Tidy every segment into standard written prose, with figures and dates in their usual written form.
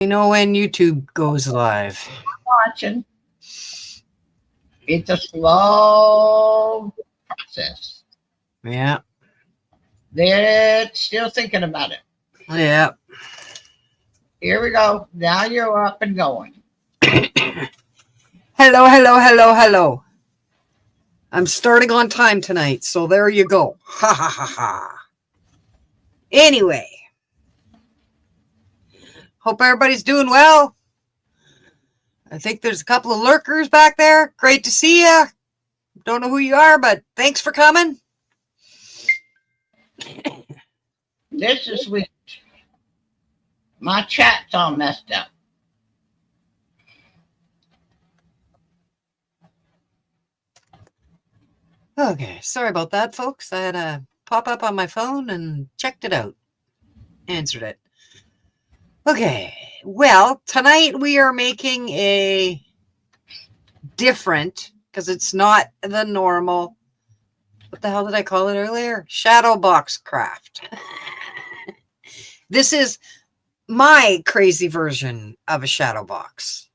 You know when YouTube goes live. Watching. It's a slow process. Yeah. They're still thinking about it. Yeah. Here we go. Now you're up and going. Hello, hello, hello, hello. I'm starting on time tonight, so there you go. Ha ha ha ha. Anyway. Hope everybody's doing well. I think there's a couple of lurkers back there. Great to see you. Don't know who you are, but thanks for coming. This is sweet. My chat's all messed up. Okay, sorry about that, folks. I had a pop up on my phone and checked it out. Answered it. Okay, well, tonight we are making a different, because it's not the normal, what the hell did I call it earlier? Shadow box craft. This is my crazy version of a shadow box.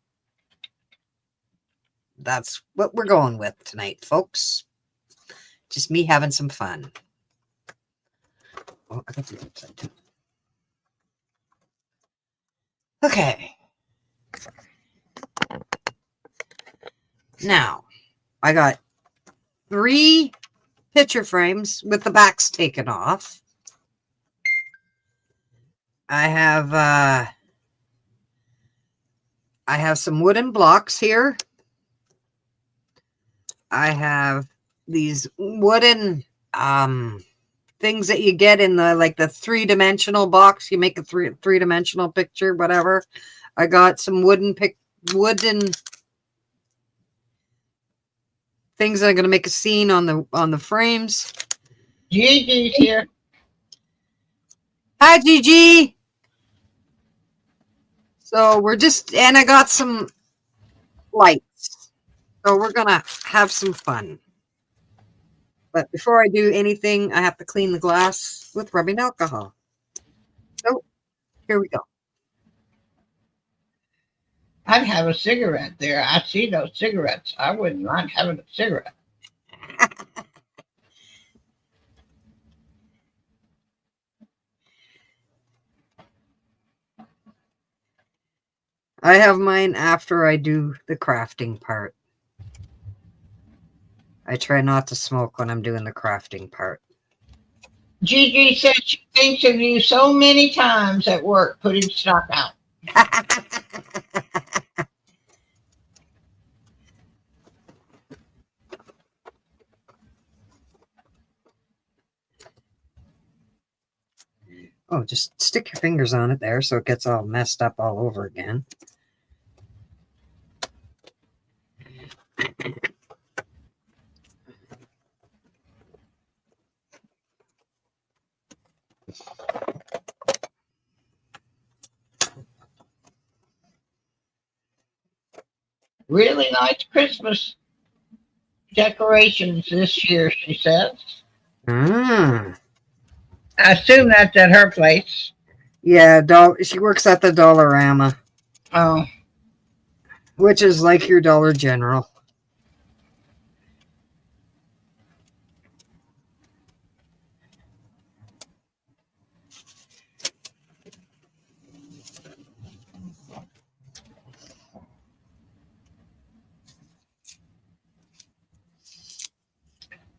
That's what we're going with tonight, folks. Just me having some fun. Oh, I got the upside down. Okay. Now, I got 3 picture frames with the backs taken off. I have some wooden blocks here. I have these wooden things that you get in the like the 3-dimensional box. You make a three-dimensional picture, whatever. I got some wooden things that are going to make a scene on the frames. Gigi's here. Hi, Gigi. So we're just, and I got some lights. So we're going to have some fun. But before I do anything, I have to clean the glass with rubbing alcohol. So here we go. I'd have a cigarette there. I see those cigarettes. I wouldn't mind having a cigarette. I have mine after I do the crafting part. I try not to smoke when I'm doing the crafting part. Gigi said she thinks of you so many times at work putting stuff out. Oh, just stick your fingers on it there so it gets all messed up all over again. Really nice Christmas decorations this year, she says. I assume that's at her place. Yeah, she works at the Dollarama. Oh. Which is like your Dollar General.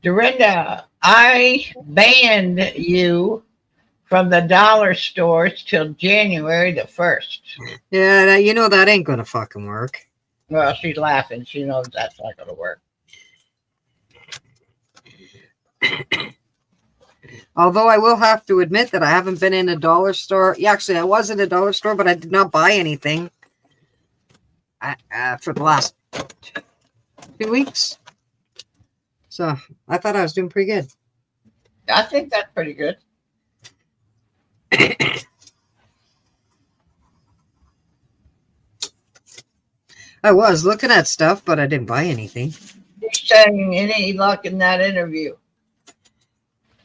Dorinda, I banned you from the dollar stores till January the 1st. Yeah, you know that ain't gonna fucking work. Well, she's laughing. She knows that's not going to work. Although I will have to admit that I haven't been in a dollar store. Yeah, actually, I was in a dollar store, but I did not buy anything for the last 2 weeks. So I thought I was doing pretty good. I think that's pretty good. I was looking at stuff, but I didn't buy anything. You're saying any luck in that interview?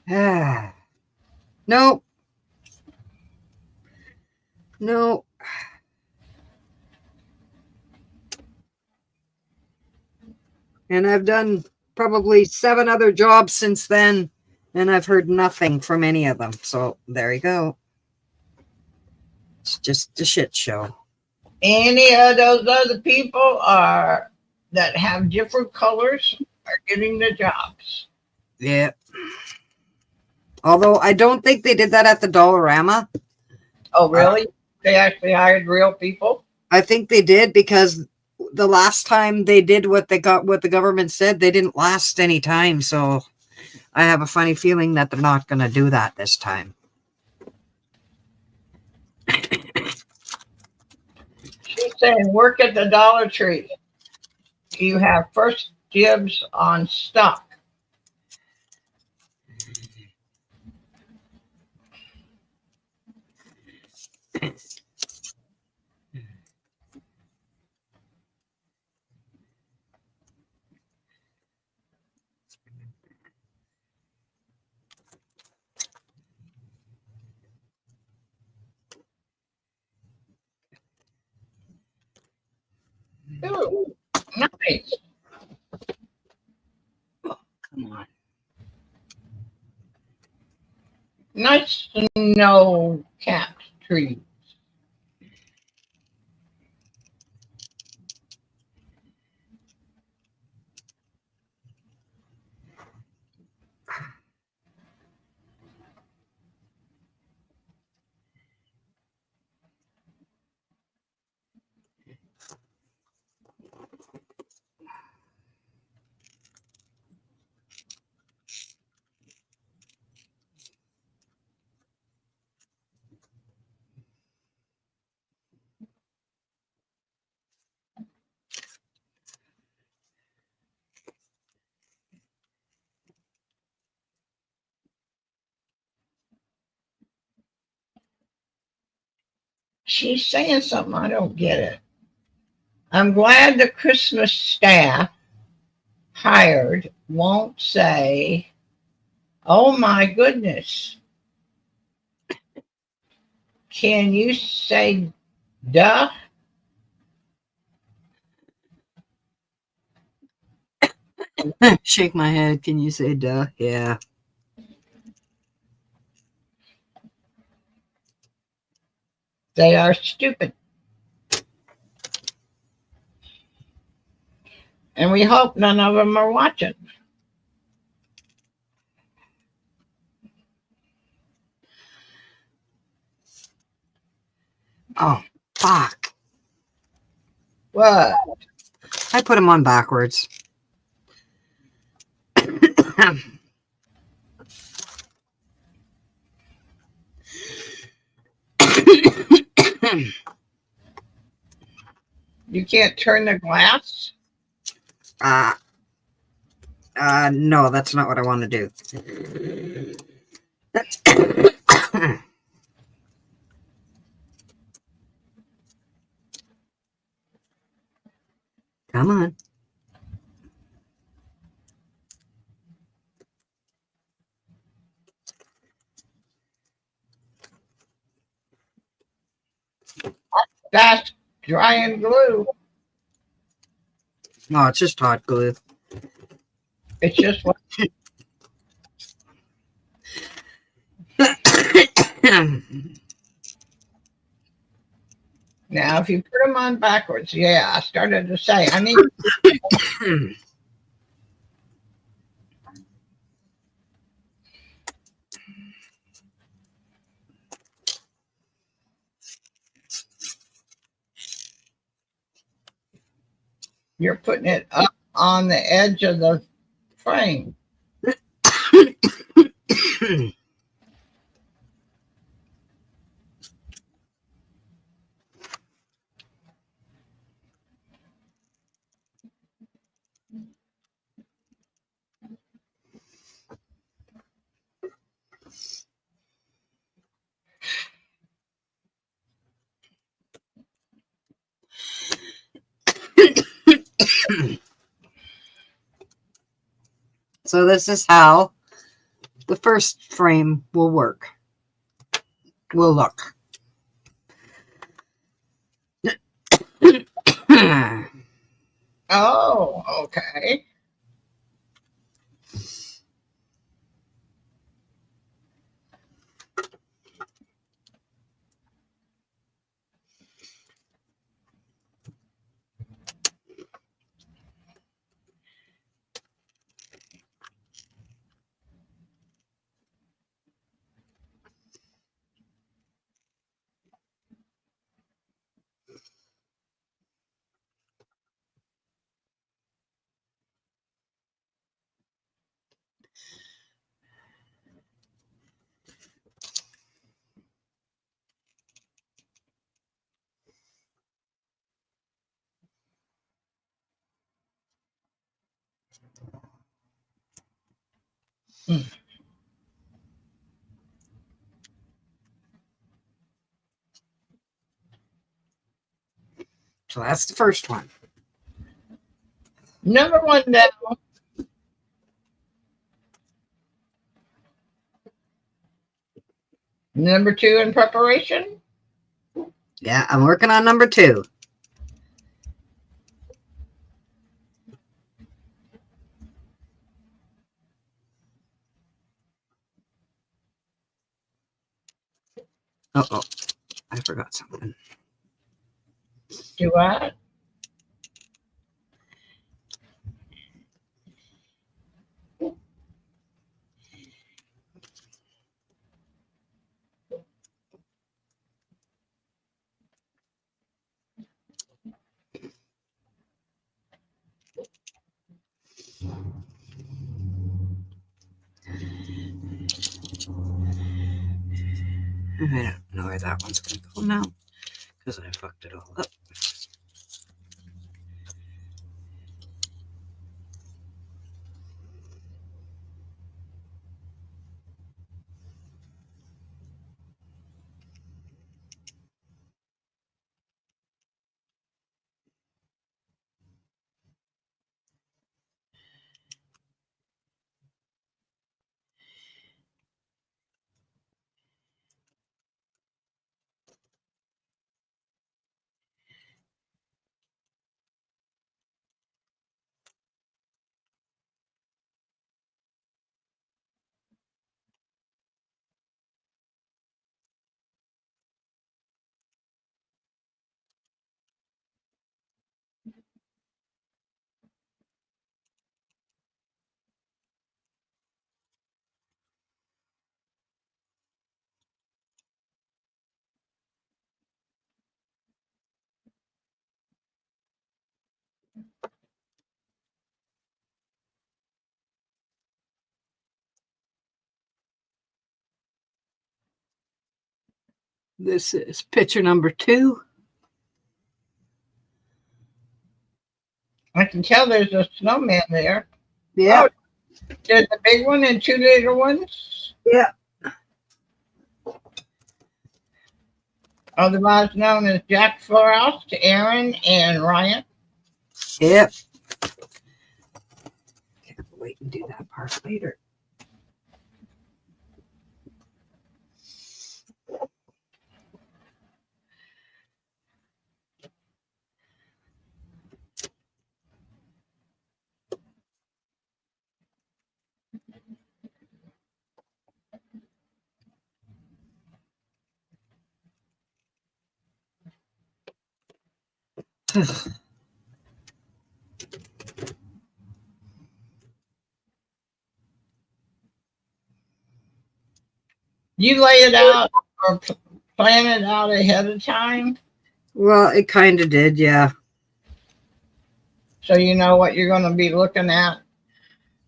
No. No. And I've done probably 7 other jobs since then, and I've heard nothing from any of them. So there you go. It's just a shit show. Any of those other people are that have different colors are getting the jobs. Yeah. Although I don't think they did that at the Dollarama. Oh, really? They actually hired real people? I think they did because the last time they did what the government said, they didn't last any time. So I have a funny feeling that they're not going to do that this time. She's saying, work at the Dollar Tree. You have first dibs on stock. Ooh, nice. Come on. Nice snow-capped tree. She's saying something, I don't get it. I'm glad the Christmas staff hired won't say, oh my goodness. Can you say duh? Shake my head. Can you say duh? Yeah. They are stupid. And we hope none of them are watching. Oh, fuck. What? I put them on backwards. You can't turn the glass? No, that's not what I want to do. Come on. That's drying glue. No, it's just hot glue. It's just what. Now, if you put them on backwards, yeah, I started to say, I need. You're putting it up on the edge of the frame. So this is how the first frame will work. Will look. Oh, okay. So that's the first one. Number one down. Number two in preparation. Yeah, I'm working on number two. Uh-oh, I forgot something. Do what? I don't know where that one's going to go now because I fucked it all up. This is picture number two. I can tell there's a snowman there. Yeah. Oh, there's a big one and two little ones. Yeah. Otherwise known as Jack Frost, Aaron, and Ryan. Yep. Can't wait and do that part later. You lay it out or plan it out ahead of time Well, it kind of did, yeah. so you know what you're going to be looking at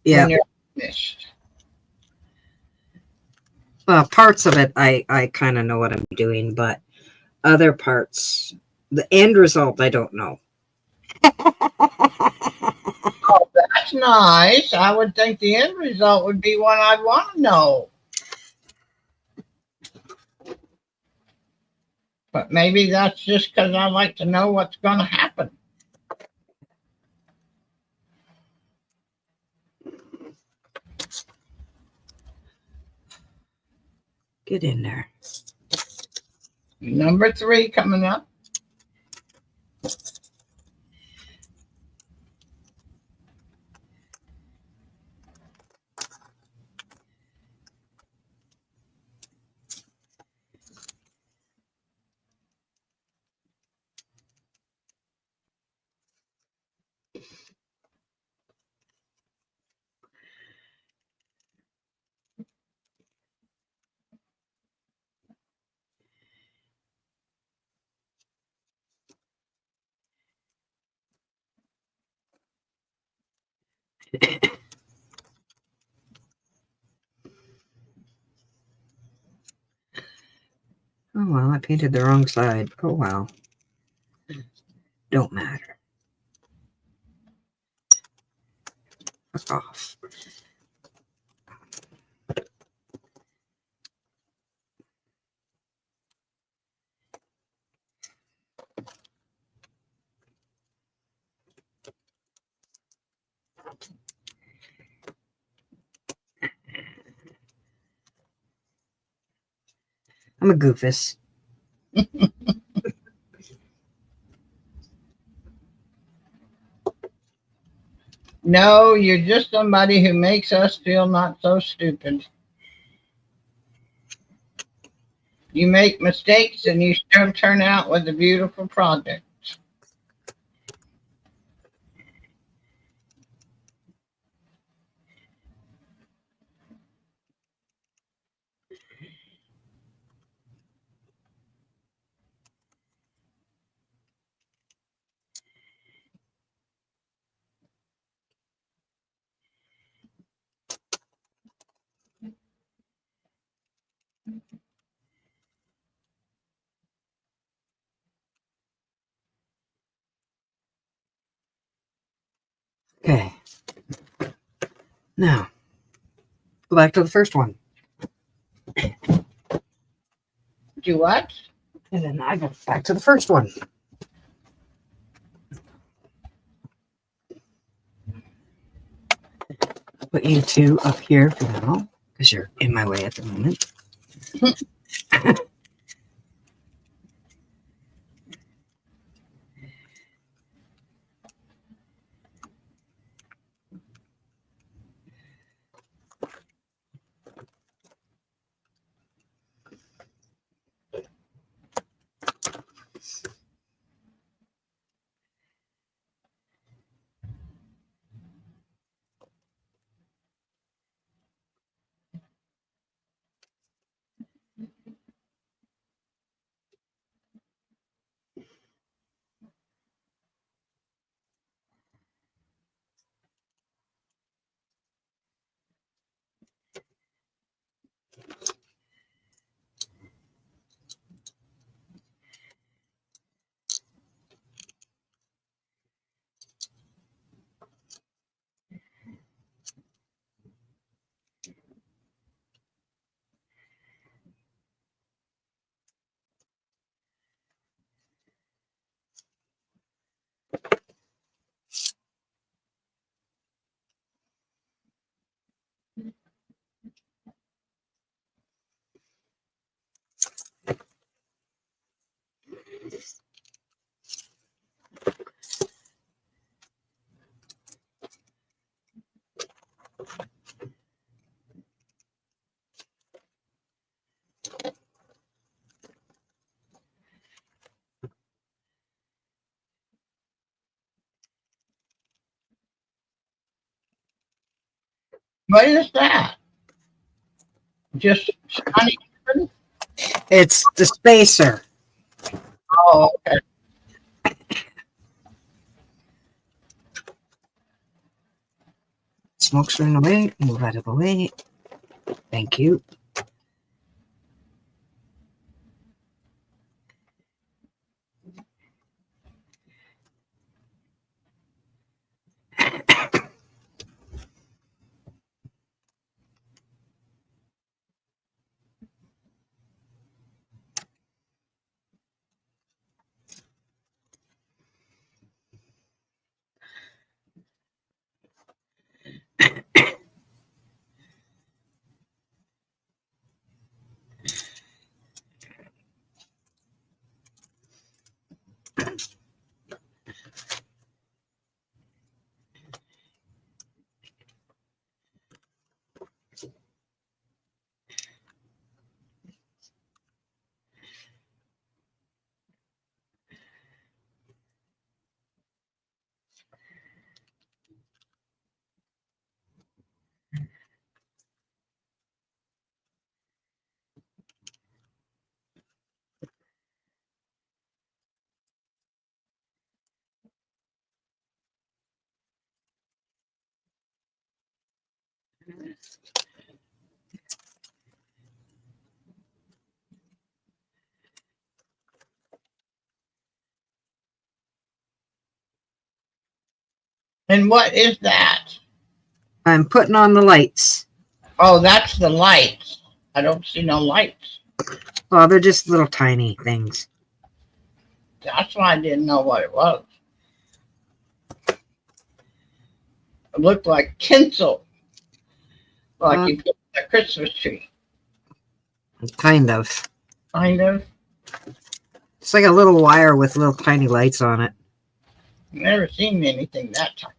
Yeah. when you're finished. Well, parts of it, I kind of know what I'm doing, but other parts, the end result, I don't know. Oh, that's nice. I would think the end result would be one I'd want to know. But maybe that's just because I like to know what's going to happen. Get in there. Number 3 coming up. Oh, well, I painted the wrong side. Oh, well. Don't matter. off. I'm a goofus. No, you're just somebody who makes us feel not so stupid. You make mistakes and you still turn out with a beautiful project. Okay. Now, go back to the first one. Do what? And then I go back to the first one. Put you two up here for now, because you're in my way at the moment. What is that? Just shiny. It's the spacer. Oh, okay. Smoke's running away. Move out of the way. Thank you. And what is that? I'm putting on the lights. Oh, that's the lights. I don't see no lights. Oh, they're just little tiny things. That's why I didn't know what it was. It looked like tinsel, like you put on a Christmas tree. Kind of. Kind of. It's like a little wire with little tiny lights on it. Never seen anything that tiny.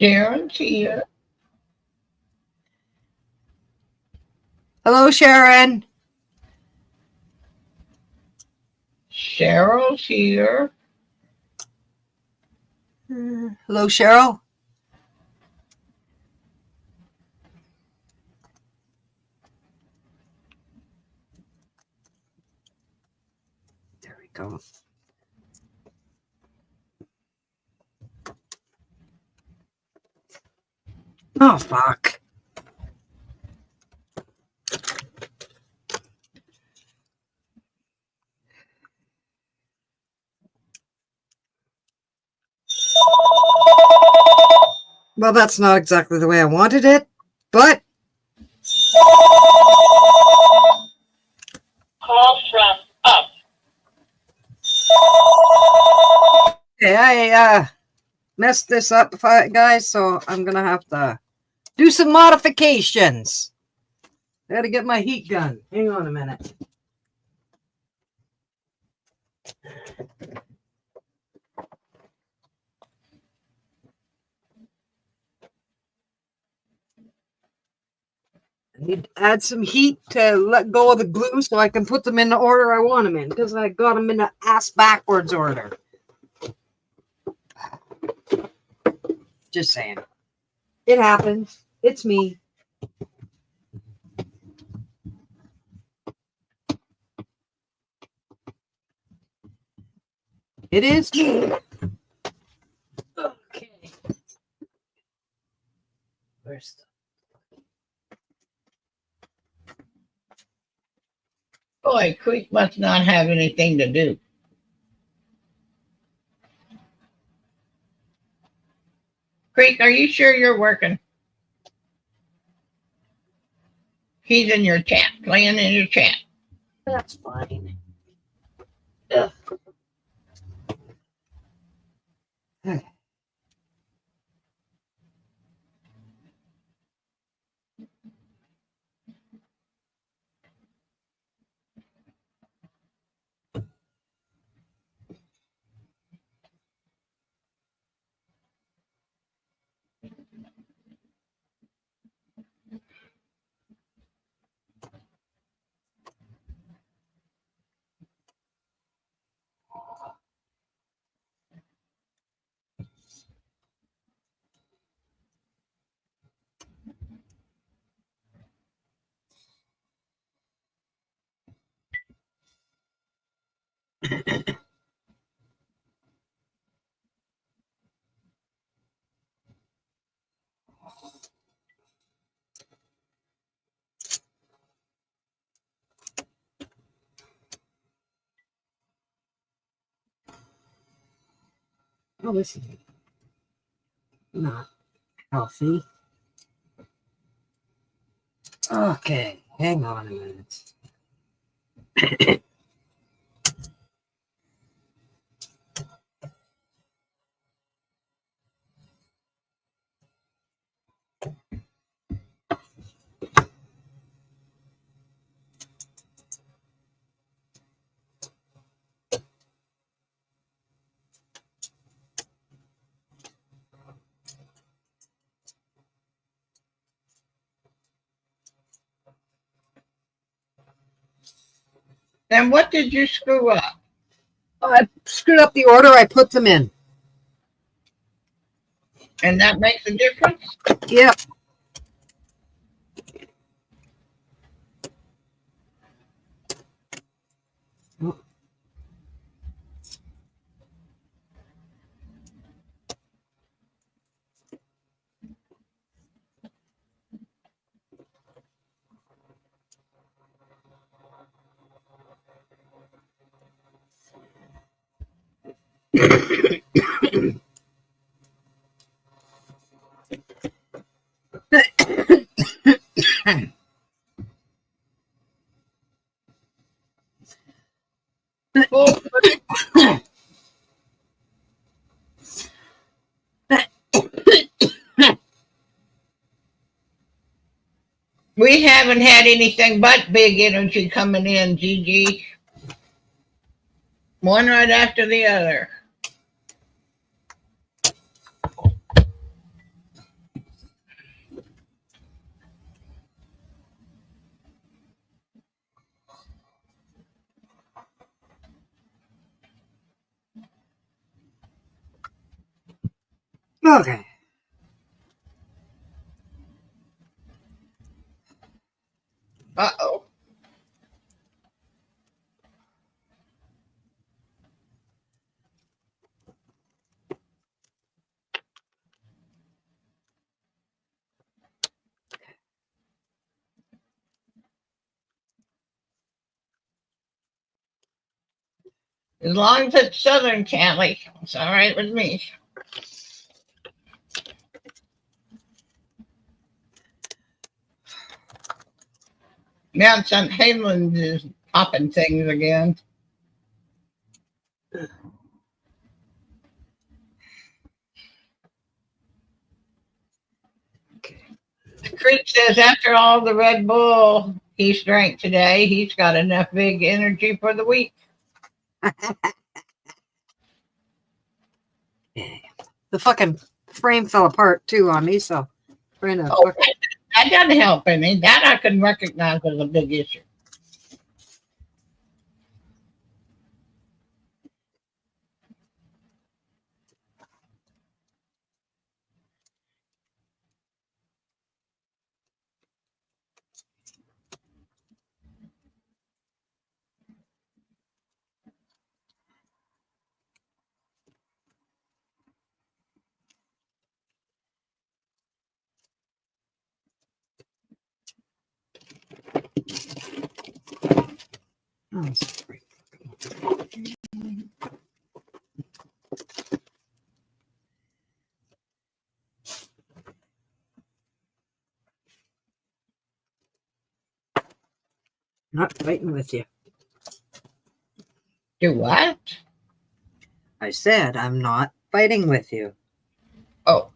Sharon's here. Hello, Sharon. Cheryl's here. Hello, Cheryl. There we go. Oh, fuck. Well, that's not exactly the way I wanted it, but Call from up. okay, I messed this up, guys, so I'm gonna have to do some modifications. I gotta get my heat gun. Hang on a minute. I need to add some heat to let go of the glue so I can put them in the order I want them in, because I got them in the ass backwards order. Just saying. It happens. It's me. It is. Okay. Where's the... Boy, Creek must not have anything to do. Creek, are you sure you're working? He's in your chat, playing in your chat. That's fine. Ugh. Oh, this is not healthy. Okay, hang on a minute. Then what did you screw up? I screwed up the order I put them in. And that makes a difference? Yep. Well, we haven't had anything but big energy coming in, Gigi. One right after the other. Okay. Uh-oh. As long as it's Southern Cali, it's all right with me. Now St. Helens is popping things again. Chris says after all the Red Bull he's drank today, he's got enough big energy for the week. The fucking frame fell apart too on me, so trying to Oh, that doesn't help any. That I can recognize as a big issue. oh, not fighting with you. Do what? I said I'm not fighting with you. Oh.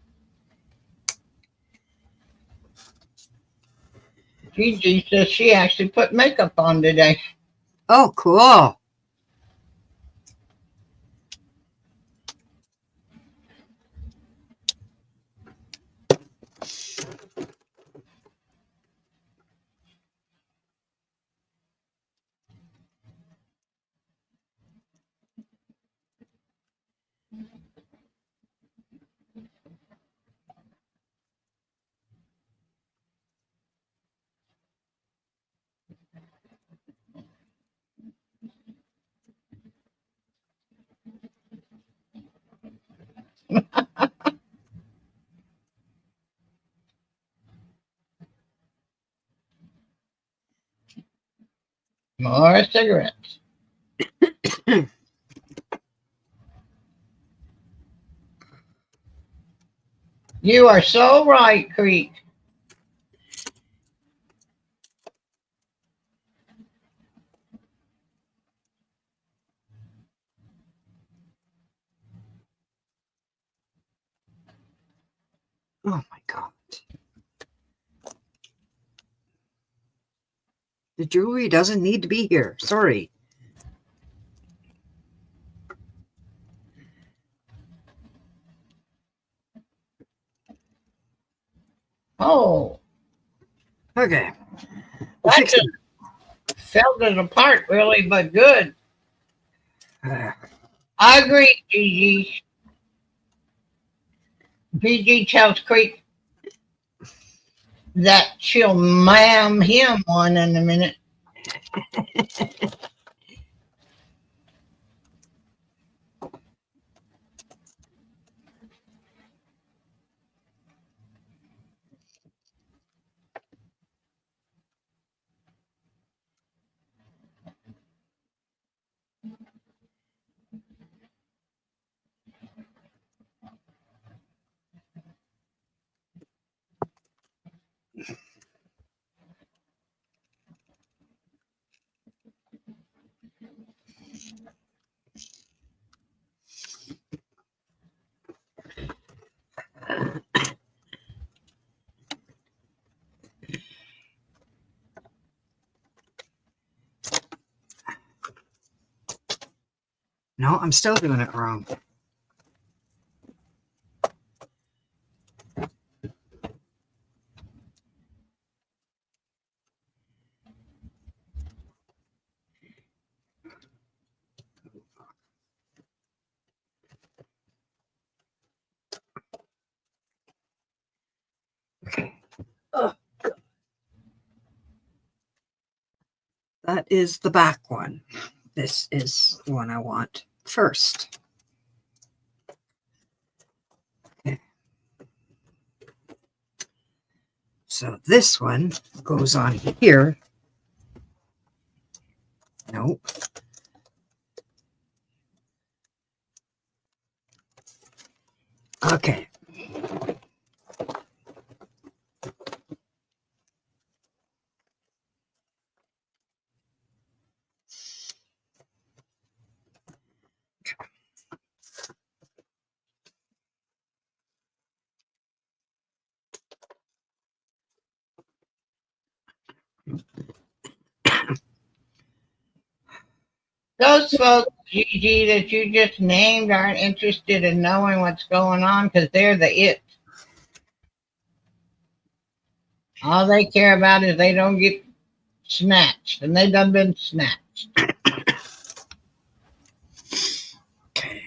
Gigi says she actually put makeup on today. Oh, cool. More cigarettes. You are so right, Creek. Oh my God. The jewelry doesn't need to be here. Sorry. Oh, Okay. that just fell it apart really, but good. I agree, Gigi. Gigi tells Creek that she'll ma'am him one in a minute. No, I'm still doing it wrong. Okay. Oh, that is the back one. This is the one I want first. Okay. So this one goes on here. Nope. Okay. Those folks, Gigi, that you just named aren't interested in knowing what's going on because they're the it. All they care about is they don't get snatched, and they done been snatched. Okay.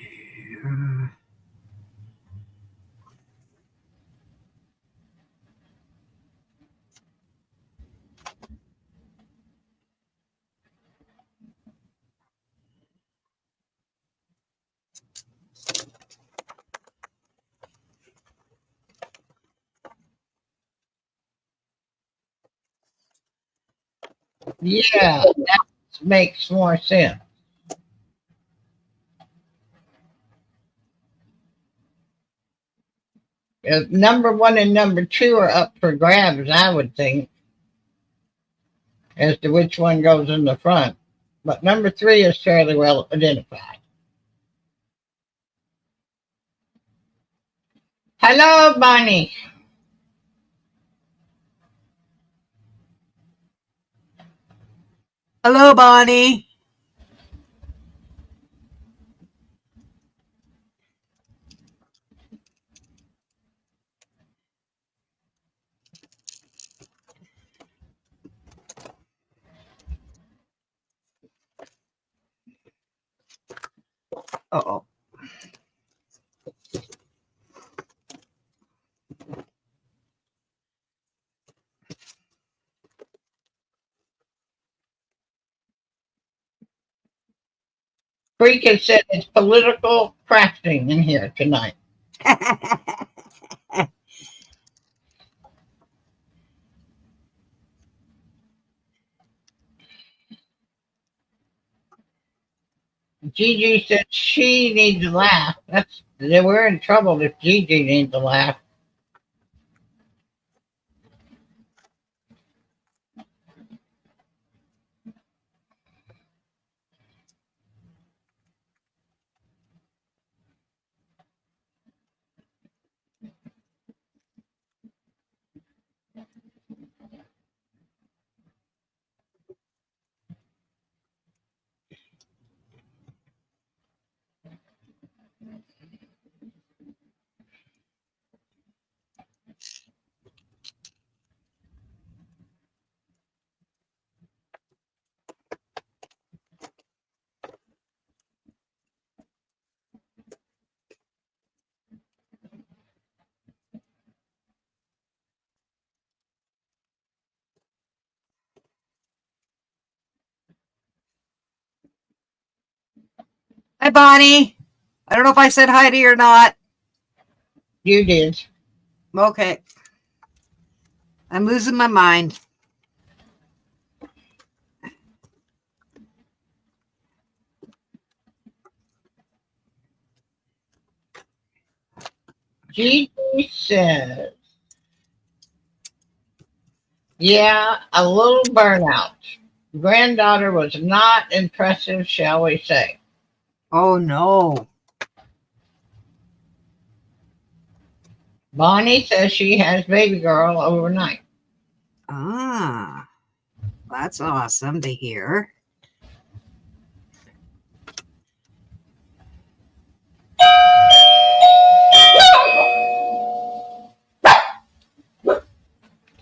Yeah, that makes more sense. Number one and number two are up for grabs, I would think, as to which one goes in the front. But number three is fairly well identified. Hello, Bonnie. Hello, Bonnie. Uh-oh. Freakin said it's political crafting in here tonight. Gigi said she needs to laugh. We're in trouble if Gigi needs to laugh. Hi, Bonnie. I don't know if I said hi to you or not. You did. Okay. I'm losing my mind. Gigi says, yeah, a little burnout. Granddaughter was not impressive, shall we say. Oh, no. Bonnie says she has baby girl overnight. Ah, that's awesome to hear.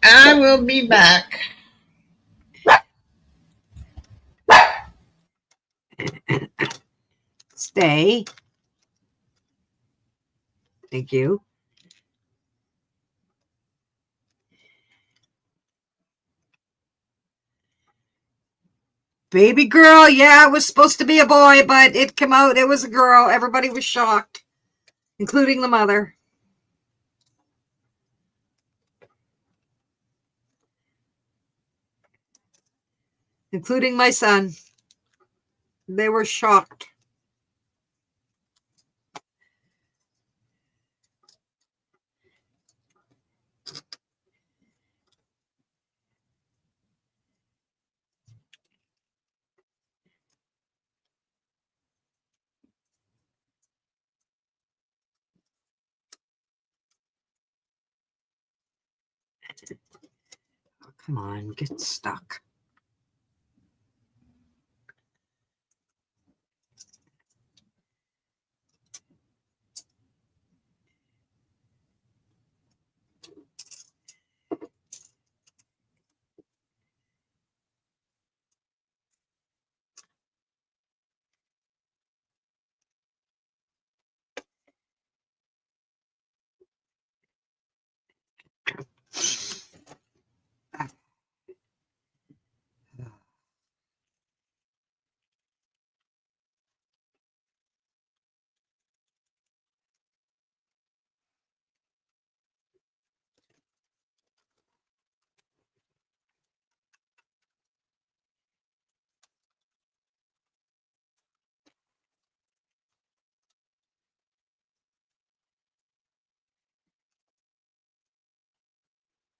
I will be back. Stay. Thank you. Baby girl, yeah, it was supposed to be a boy, but it came out, it was a girl. Everybody was shocked, including the mother. Including my son. They were shocked. Oh, come on, get stuck.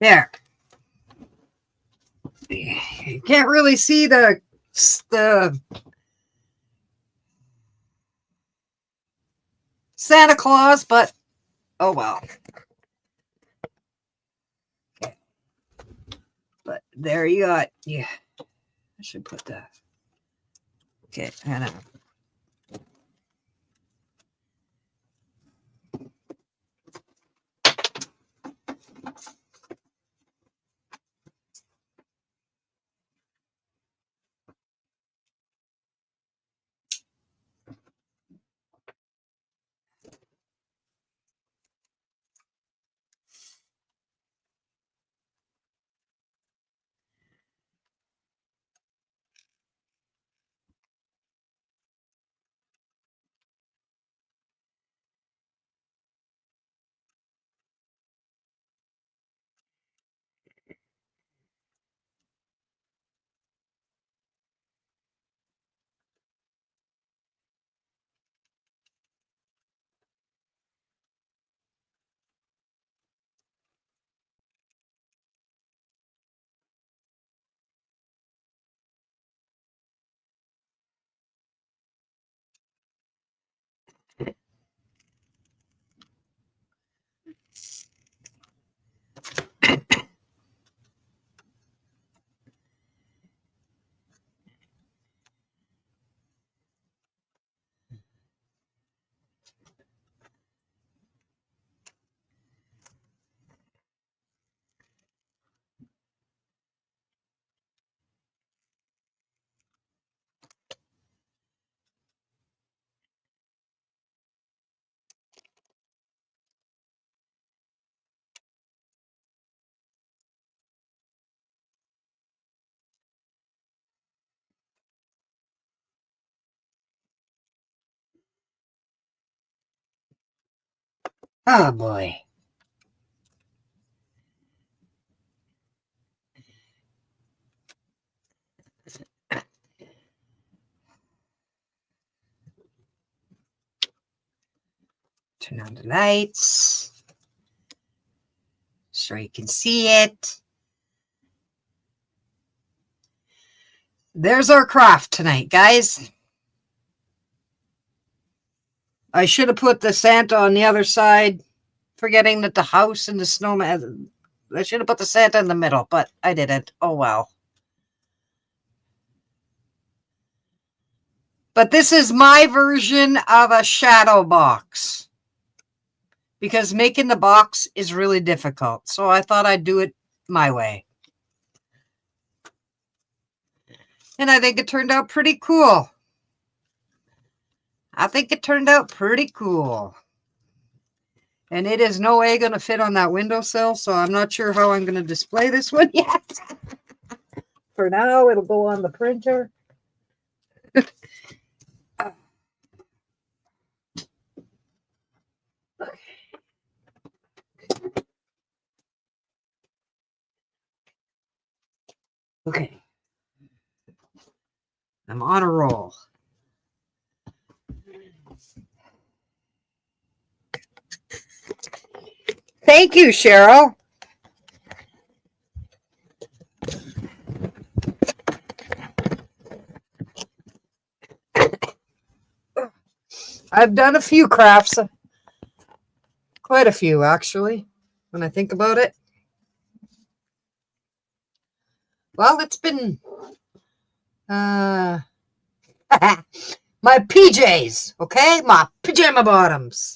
There. You can't really see the Santa Claus, but oh well. But there you got. Yeah, I should put that. Okay, and Oh boy. Turn on the lights so you can see it. There's our craft tonight, guys. I should have put the Santa on the other side, forgetting that the house and the snowman. I should have put the Santa in the middle, but I didn't. Oh well. But this is my version of a shadow box, because making the box is really difficult. So I thought I'd do it my way. And I think it turned out pretty cool. And it is no way going to fit on that windowsill, so I'm not sure how I'm going to display this one yet. For now, it'll go on the printer. Okay. I'm on a roll. Thank you, Cheryl. I've done a few crafts. Quite a few, actually, when I think about it. Well, it's been my PJs, okay? My pajama bottoms.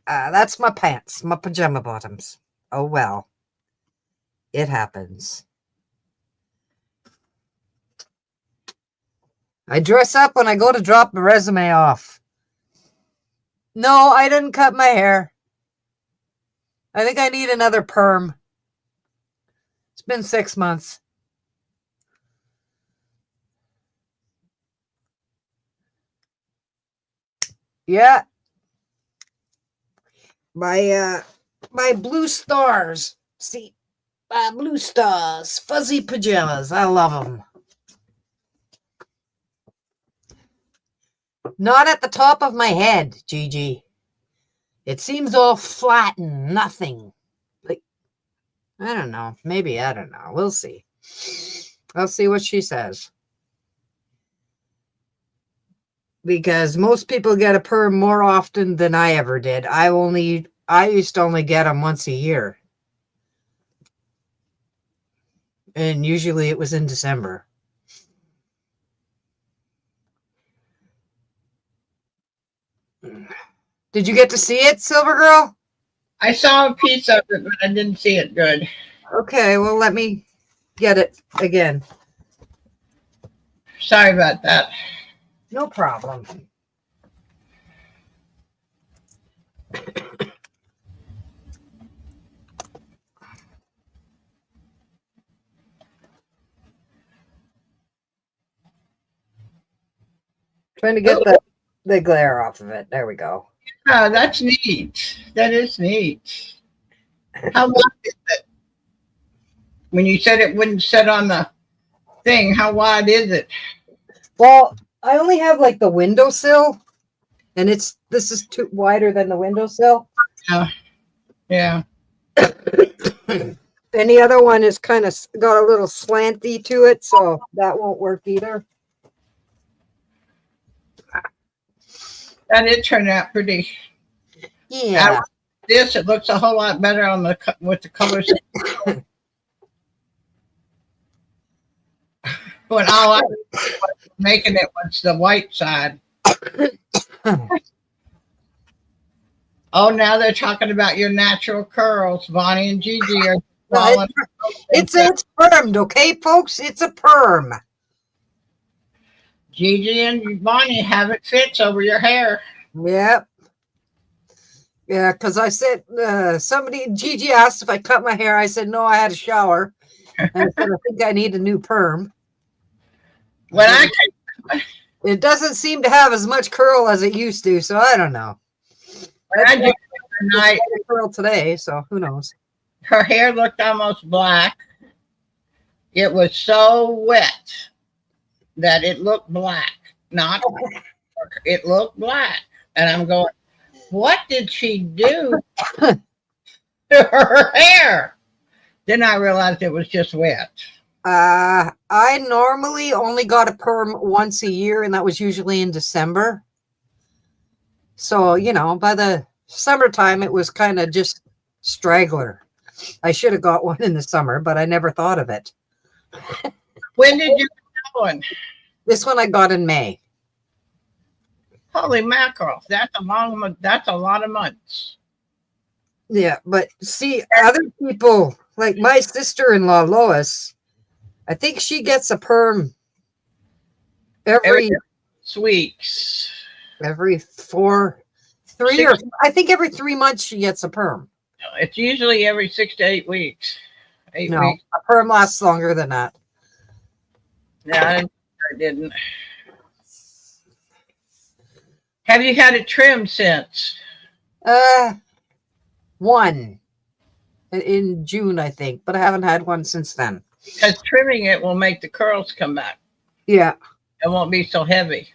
That's my pants, my pajama bottoms. Oh, well. It happens. I dress up when I go to drop the resume off. No, I didn't cut my hair. I think I need another perm. It's been 6 months. Yeah. My blue stars. See, blue stars, fuzzy pajamas. I love them. Not at the top of my head, Gigi. It seems all flat and nothing. Like, I don't know. Maybe, I don't know. We'll see. I'll see what she says. Because most people get a perm more often than I ever did. I used to only get them once a year. And usually it was in December. Did you get to see it, Silver Girl? I saw a piece of it, but I didn't see it good. Okay, well, let me get it again. Sorry about that. No problem. Trying to get the glare off of it. There we go. Oh, that's neat. That is neat. How wide is it? When you said it wouldn't sit on the thing, how wide is it? Well, I only have like the windowsill, and this is too wider than the windowsill. Yeah. And the other one is kind of got a little slanty to it, so that won't work either. That did turn out pretty. Yeah. It looks a whole lot better on with the colors. When all I was making it was the white side. Oh, now they're talking about your natural curls. Bonnie and Gigi are falling. It's permed, okay, folks? It's a perm. Gigi and Bonnie have it fits over your hair. Yep. Yeah, because I said, Gigi asked if I cut my hair. I said, no, I had a shower. And I said, I think I need a new perm. When It doesn't seem to have as much curl as it used to, so I don't know. I do tonight. Curl today, so who knows? Her hair looked almost black. It was so wet that it looked black. Not it looked black. And I'm going, what did she do to her hair? Then I realized it was just wet. I normally only got a perm once a year, and that was usually in December. So, by the summertime, it was kind of just straggler. I should have got one in the summer, but I never thought of it. When did you get one? This one I got in May. Holy mackerel! That's a lot of months. Yeah, but see, other people, like my sister-in-law, Lois, I think she gets a perm every weeks. Every 3 months she gets a perm. It's usually every 6 to 8 weeks. 8 No, weeks. a perm lasts longer than that. Yeah, I didn't. Have you had it trimmed since? One in June, I think, but I haven't had one since then. Because trimming it will make the curls come back. Yeah. It won't be so heavy.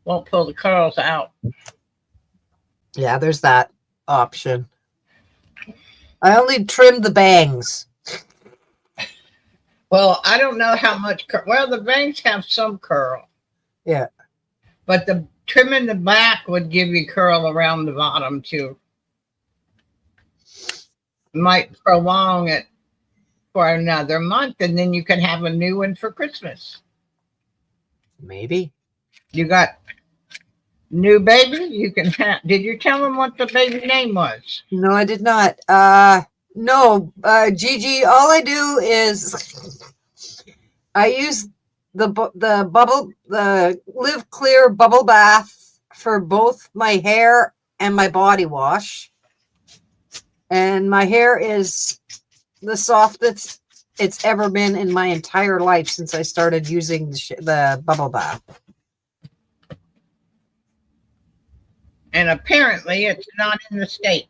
Won't pull the curls out. Yeah, there's that option. I only trimmed the bangs. Well, I don't know how much well, the bangs have some curl. Yeah. But the trimming the back would give you curl around the bottom too. Might prolong it for another month, and then you can have a new one for Christmas. Maybe. You got new baby? You can have. Did you tell them what the baby name was? No, I did not. No, Gigi, all I do is I use the Live Clear bubble bath for both my hair and my body wash. And my hair is the softest it's ever been in my entire life since I started using the bubble bath. And apparently it's not in the States.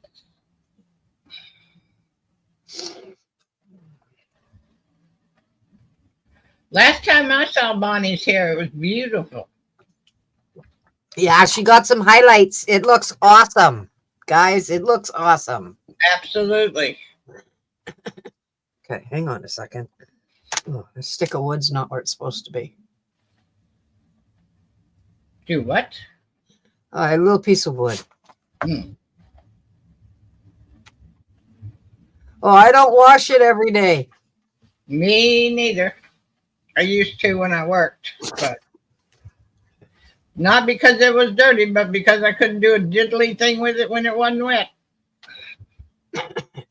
Last time I saw Bonnie's hair, it was beautiful. Yeah, she got some highlights. It looks awesome. Guys, it looks awesome. Absolutely. Okay, hang on a second. Oh, this stick of wood's not where it's supposed to be. Do what? A little piece of wood. Hmm. Oh, I don't wash it every day. Me neither. I used to when I worked, but not because it was dirty, but because I couldn't do a diddly thing with it when it wasn't wet.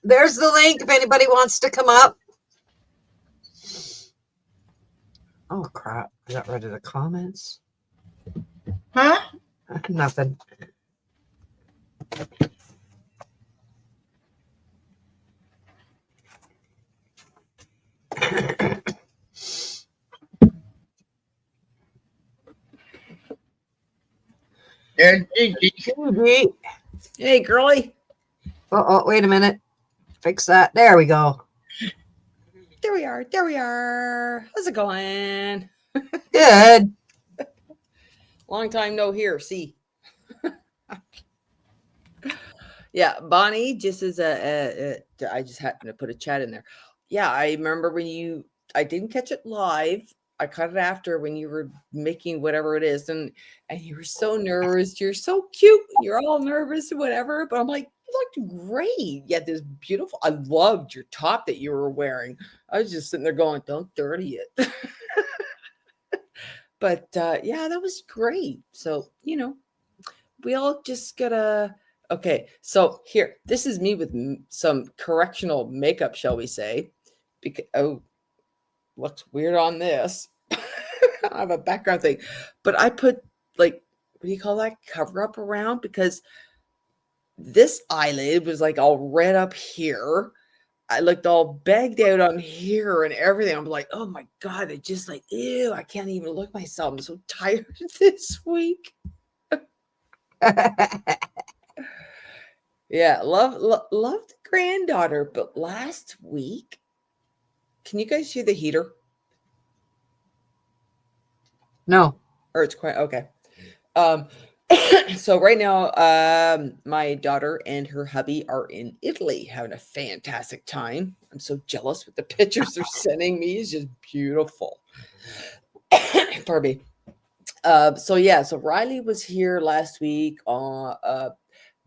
There's the link if anybody wants to come up. Oh, crap. I got rid of the comments. Huh? Nothing. There's Gigi. Hey, girly. Oh, wait a minute. Fix that. There we go. There we are. There we are. How's it going? Good. Long time no hear. See. Yeah, Bonnie, just as I just happened to put a chat in there. Yeah, I remember when I didn't catch it live. I caught it after when you were making whatever it is, and you were so nervous. You're so cute. You're all nervous and whatever. But I'm like, you looked great. Yeah, this beautiful. I loved your top that you were wearing. I was just sitting there going, "Don't dirty it." But yeah, that was great. So we all just gotta. Okay, so here, this is me with some correctional makeup, shall we say? Because looks weird on this. I have a background thing, but I put what do you call that? Cover up around because this eyelid was like all red up here. I looked all bagged out on here and everything. I'm like, oh my God, I just like, ew, I can't even look myself. I'm so tired this week. Yeah, love the granddaughter, but last week, can you guys hear the heater? No. Or it's quite okay. So right now, my daughter and her hubby are in Italy having a fantastic time. I'm so jealous with the pictures they're sending me. It's just beautiful. Pardon me. So Riley was here last week.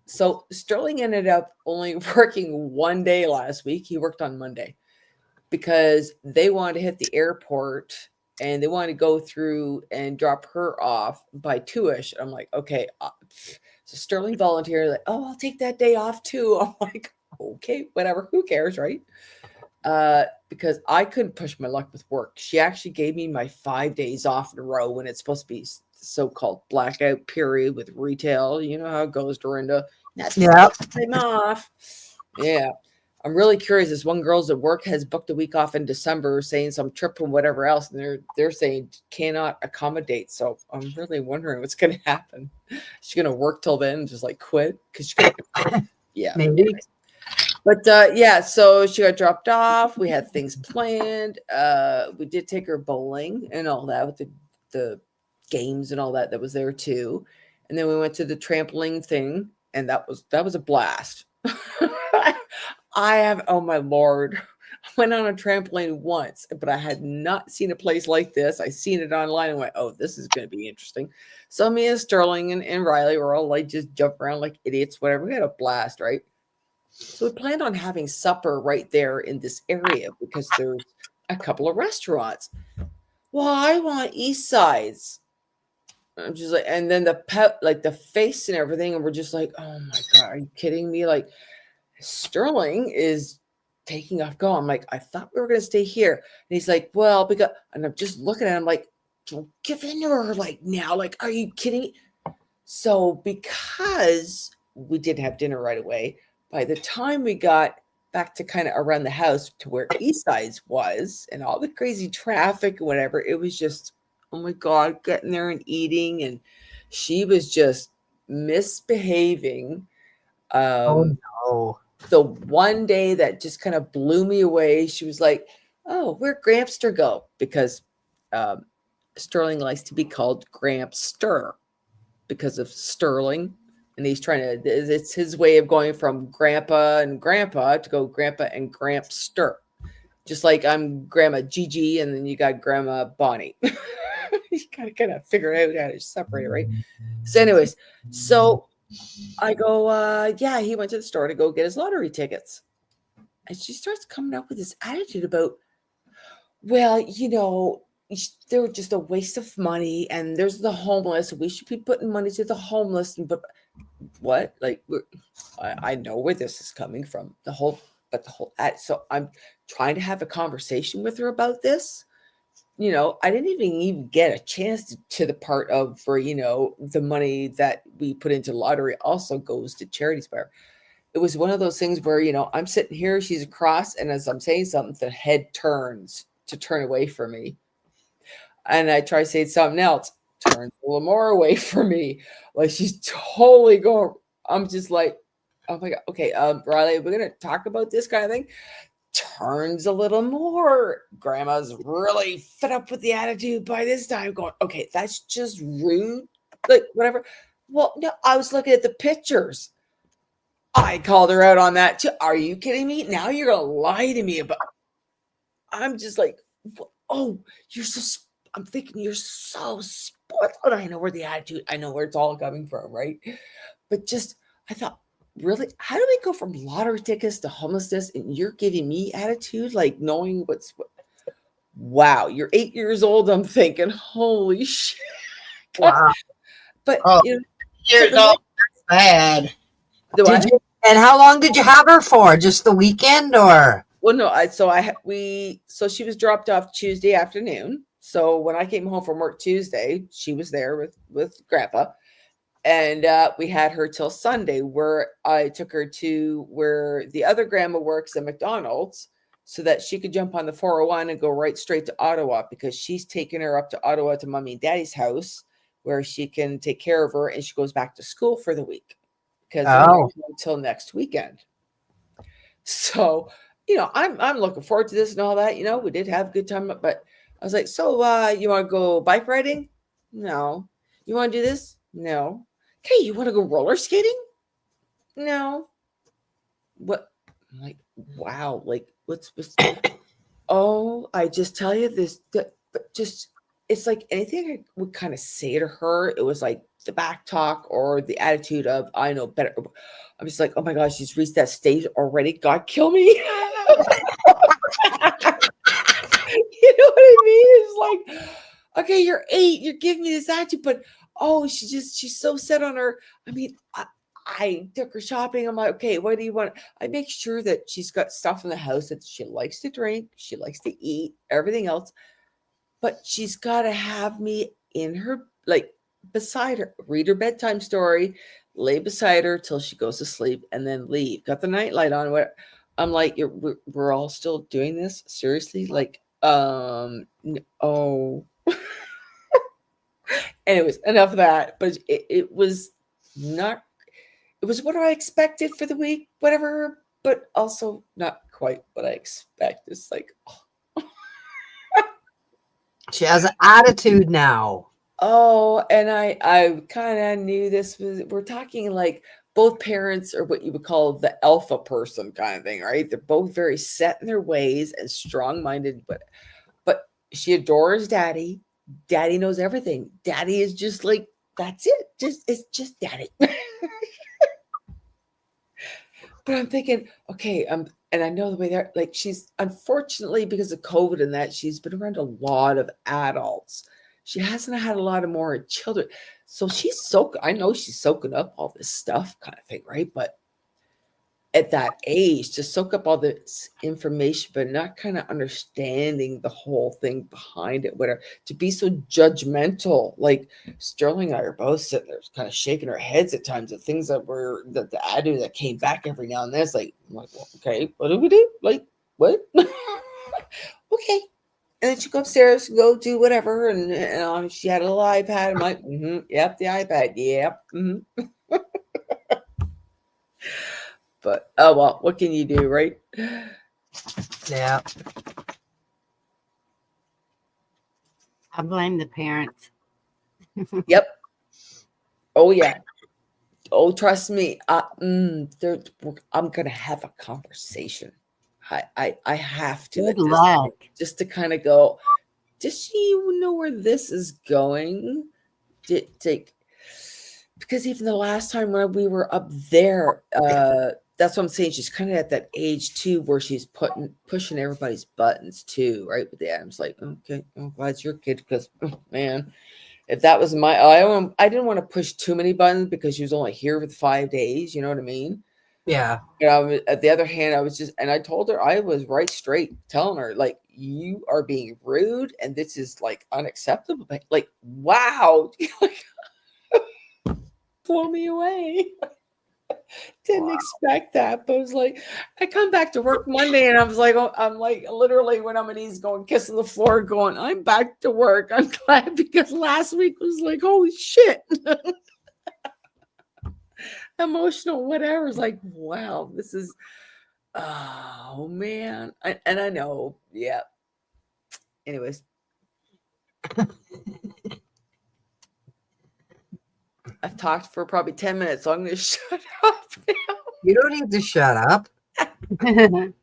So Sterling ended up only working one day last week. He worked on Monday because they wanted to hit the airport and they wanted to go through and drop her off by 2ish. I'm like, okay. So Sterling volunteered, like, oh, I'll take that day off too. I'm like, okay, whatever. Who cares, right? Because I couldn't push my luck with work. She actually gave me my 5 days off in a row when it's supposed to be so-called blackout period with retail. You know how it goes, Dorinda. That's Yeah. time off. Yeah. I'm really curious. This one girl's at work has booked a week off in December, saying some trip and whatever else, and they're saying cannot accommodate. So I'm really wondering what's going to happen. She's going to work till then and just like quit because she's going yeah. Maybe. Anyways. But yeah, so she got dropped off. We had things planned. We did take her bowling and all that with the games and all that was there too. And then we went to the trampoline thing, and that was a blast. Oh my Lord. I went on a trampoline once, but I had not seen a place like this. I seen it online and went, oh, this is going to be interesting. So me and Sterling and Riley were all like just jump around like idiots, whatever. We had a blast, right? So we planned on having supper right there in this area because there's a couple of restaurants. Well, I want East Sides. I'm just like, and then the face and everything, and we're just like, oh my God, are you kidding me? Like, Sterling is taking off going. I'm like, I thought we were going to stay here. And he's like, well, because, and I'm just looking at him like, don't give in to her like now. Like, are you kidding me? So because we didn't have dinner right away, by the time we got back to kind of around the house to where East Sides was and all the crazy traffic and whatever, it was just, oh my God, getting there and eating. And she was just misbehaving. Oh no. The one day that just kind of blew me away, she was like, oh, where'd Grampster go? Because Sterling likes to be called Grampster because of Sterling. And he's trying to, it's his way of going from grandpa and grandpa to go grandpa and Grampster. Just like I'm Grandma Gigi and then you got Grandma Bonnie. You gotta kind of figure out how to separate it, right? So anyways, so I go, yeah, he went to the store to go get his lottery tickets. And she starts coming up with this attitude about, well, you know, they're just a waste of money. And there's the homeless. We should be putting money to the homeless. But what? Like, I know where this is coming from. So I'm trying to have a conversation with her about this. You know, I didn't even get a chance to the part of where, you know, the money that we put into lottery also goes to charities. Where it was one of those things where, you know, I'm sitting here, she's across, and as I'm saying something, the head turns to turn away from me. And I try saying something else, turns a little more away from me. Like she's totally going, I'm just like, oh my God, okay, Riley, we're gonna talk about this kind of thing. Turns a little more. Grandma's really fed up with the attitude by this time, going, okay, that's just rude. Like, whatever. Well, no, I was looking at the pictures. I called her out on that too. Are you kidding me? Now you're gonna lie to me about. I'm just like, oh, I'm thinking you're so spoiled. I know where the attitude, I know where it's all coming from, right? But just, I thought, really, how do we go from lottery tickets to homelessness and you're giving me attitude, like knowing wow, you're 8 years old. I'm thinking, holy shit. Wow. But you know, Years old, that's bad. And how long did you have her for? Just the weekend or? Well, no, so she was dropped off Tuesday afternoon. So when I came home from work Tuesday, she was there with Grandpa. And we had her till Sunday, where I took her to where the other grandma works at McDonald's, so that she could jump on the 401 and go right straight to Ottawa, because she's taking her up to Ottawa to mommy and daddy's house where she can take care of her, and she goes back to school for the week because they're not until next weekend. So, I'm looking forward to this and all that. We did have a good time, but I was like, so you want to go bike riding? No. You want to do this? No. Okay, you want to go roller skating? No. What? I'm like, wow, like what's oh, I just tell you this, but just it's like anything I would kind of say to her, it was like the back talk or the attitude of I know better. I'm just like, oh my gosh, she's reached that stage already. God kill me. You know what I mean? It's like, okay, you're 8, you're giving me this attitude, but she's so set on her. I mean, I took her shopping. I'm like, okay, what do you want? I make sure that she's got stuff in the house that she likes to drink, she likes to eat, everything else. But she's got to have me in her, like beside her, read her bedtime story, lay beside her till she goes to sleep, and then leave. Got the nightlight on. What? I'm like, we're all still doing this? Seriously? Like, oh. Anyways, enough of that. But it was not. It was what I expected for the week, whatever, but also not quite what I expect. It's like, she has an attitude now. oh, and I kind of knew this was, we're talking like both parents are what you would call the alpha person kind of thing, right? They're both very set in their ways and strong-minded, but she adores daddy. Daddy knows everything. Daddy is just like, that's it. It's just daddy. But I'm thinking, okay, and I know the way they're like, she's unfortunately because of COVID and that she's been around a lot of adults. She hasn't had a lot of more children. So I know she's soaking up all this stuff kind of thing, right? But at that age, to soak up all this information, but not kind of understanding the whole thing behind it, whatever, to be so judgmental. Like Sterling and I are both sitting there kind of shaking our heads at times at things that the attitude that came back every now and then. It's like, I'm like, well, okay, what do we do? Like, what? Okay. And then she go upstairs and go do whatever. And she had a little iPad. I'm like, yep, the iPad. Yep. Mm-hmm. But oh well, what can you do, right? Yeah. I blame the parents. Yep. Oh yeah. Oh, trust me. I'm gonna have a conversation. I have to. Good luck. Just to kind of go. Does she know where this is going? Because even the last time when we were up there, that's what I'm saying. She's kind of at that age too, where she's pushing everybody's buttons too, right? With the Adams, like, okay, I'm glad it's your kid, because man, if that was I didn't want to push too many buttons because she was only here for 5 days. You know what I mean? Yeah. And at the other hand, I told her, I was right straight telling her, like, you are being rude and this is like unacceptable. Like, wow, blow me away. Didn't expect that, but I was like, I come back to work Monday and I was like, I'm like literally when I'm at ease going, kissing the floor, going, I'm back to work. I'm glad, because last week was like, holy shit. Emotional, whatever. It's like, wow, this is, oh man. And I know, yeah. Anyways. I've talked for probably 10 minutes, so I'm going to shut up now. You don't need to shut up. It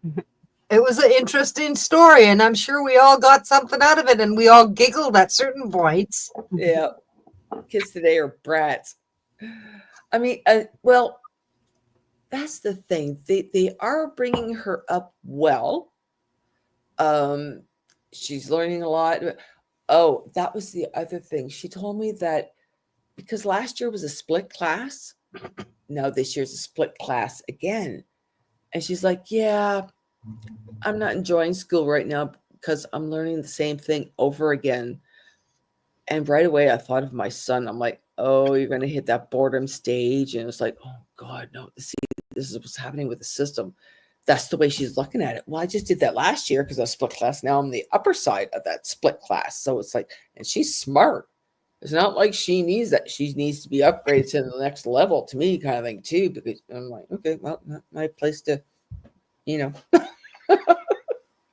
was an interesting story, and I'm sure we all got something out of it, and we all giggled at certain points. Yeah. Kids today are brats. I mean, well, that's the thing. They are bringing her up well. She's learning a lot. Oh, that was the other thing. She told me that because last year was a split class, now this year's a split class again. And she's like, yeah, I'm not enjoying school right now because I'm learning the same thing over again. And right away I thought of my son. I'm like, oh, you're going to hit that boredom stage. And it's like, oh God, no, see, this is what's happening with the system. That's the way she's looking at it. Well, I just did that last year because I was split class. Now I'm the upper side of that split class. So it's like, and she's smart. It's not like she needs that. She needs to be upgraded to the next level to me kind of thing too, because I'm like, okay, well, not my place to,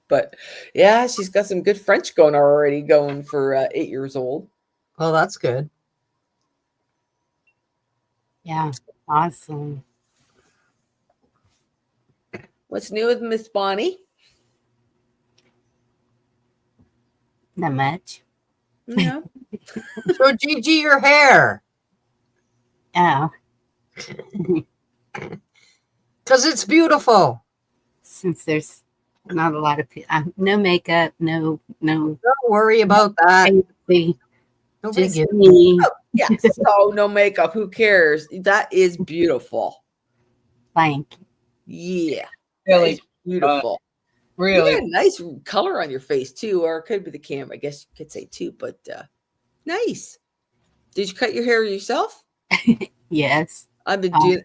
but yeah, she's got some good French going for 8 years old. Well, that's good. Yeah. Awesome. What's new with Miss Bonnie? Not much. Yeah. So, Gigi, your hair. Oh, Because it's beautiful. since there's not a lot of no makeup, no Don't worry about that. fancy, Nobody just gives me. Yeah. So no makeup. Who cares? That is beautiful. Thank you. Yeah. Really, That is beautiful. really. You got a nice color on your face too, or it could be the camera. I guess you could say too, but nice. Did you cut your hair yourself? Yes, I've been doing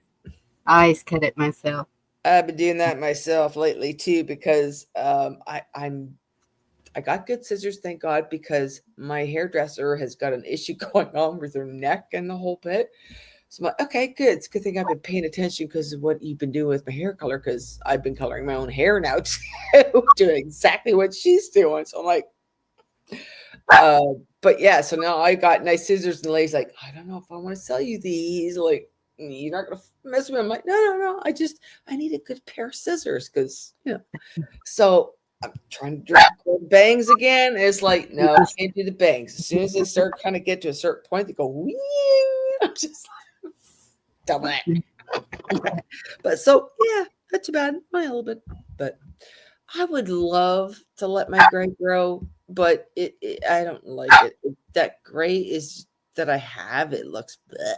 I always cut it myself. that myself lately too, because I got good scissors, thank God, because my hairdresser has got an issue going on with her neck and the whole bit. So I'm like, okay, good. It's a good thing I've been paying attention because of what you've been doing with my hair color, because I've been coloring my own hair now too, doing exactly what she's doing. So I'm like, but yeah, so now I got nice scissors, and Lay's like, I don't know if I want to sell you these. Like, you're not gonna mess with me. I'm like, no. I need a good pair of scissors because So I'm trying to do bangs again. And it's like, no, I can't do the bangs. As soon as they start kind of get to a certain point, they go, wee. I'm just like, double that. But so yeah, not too bad. A little bit, but I would love to let my gray grow, but I don't like it. That gray is that I have. It looks bleh.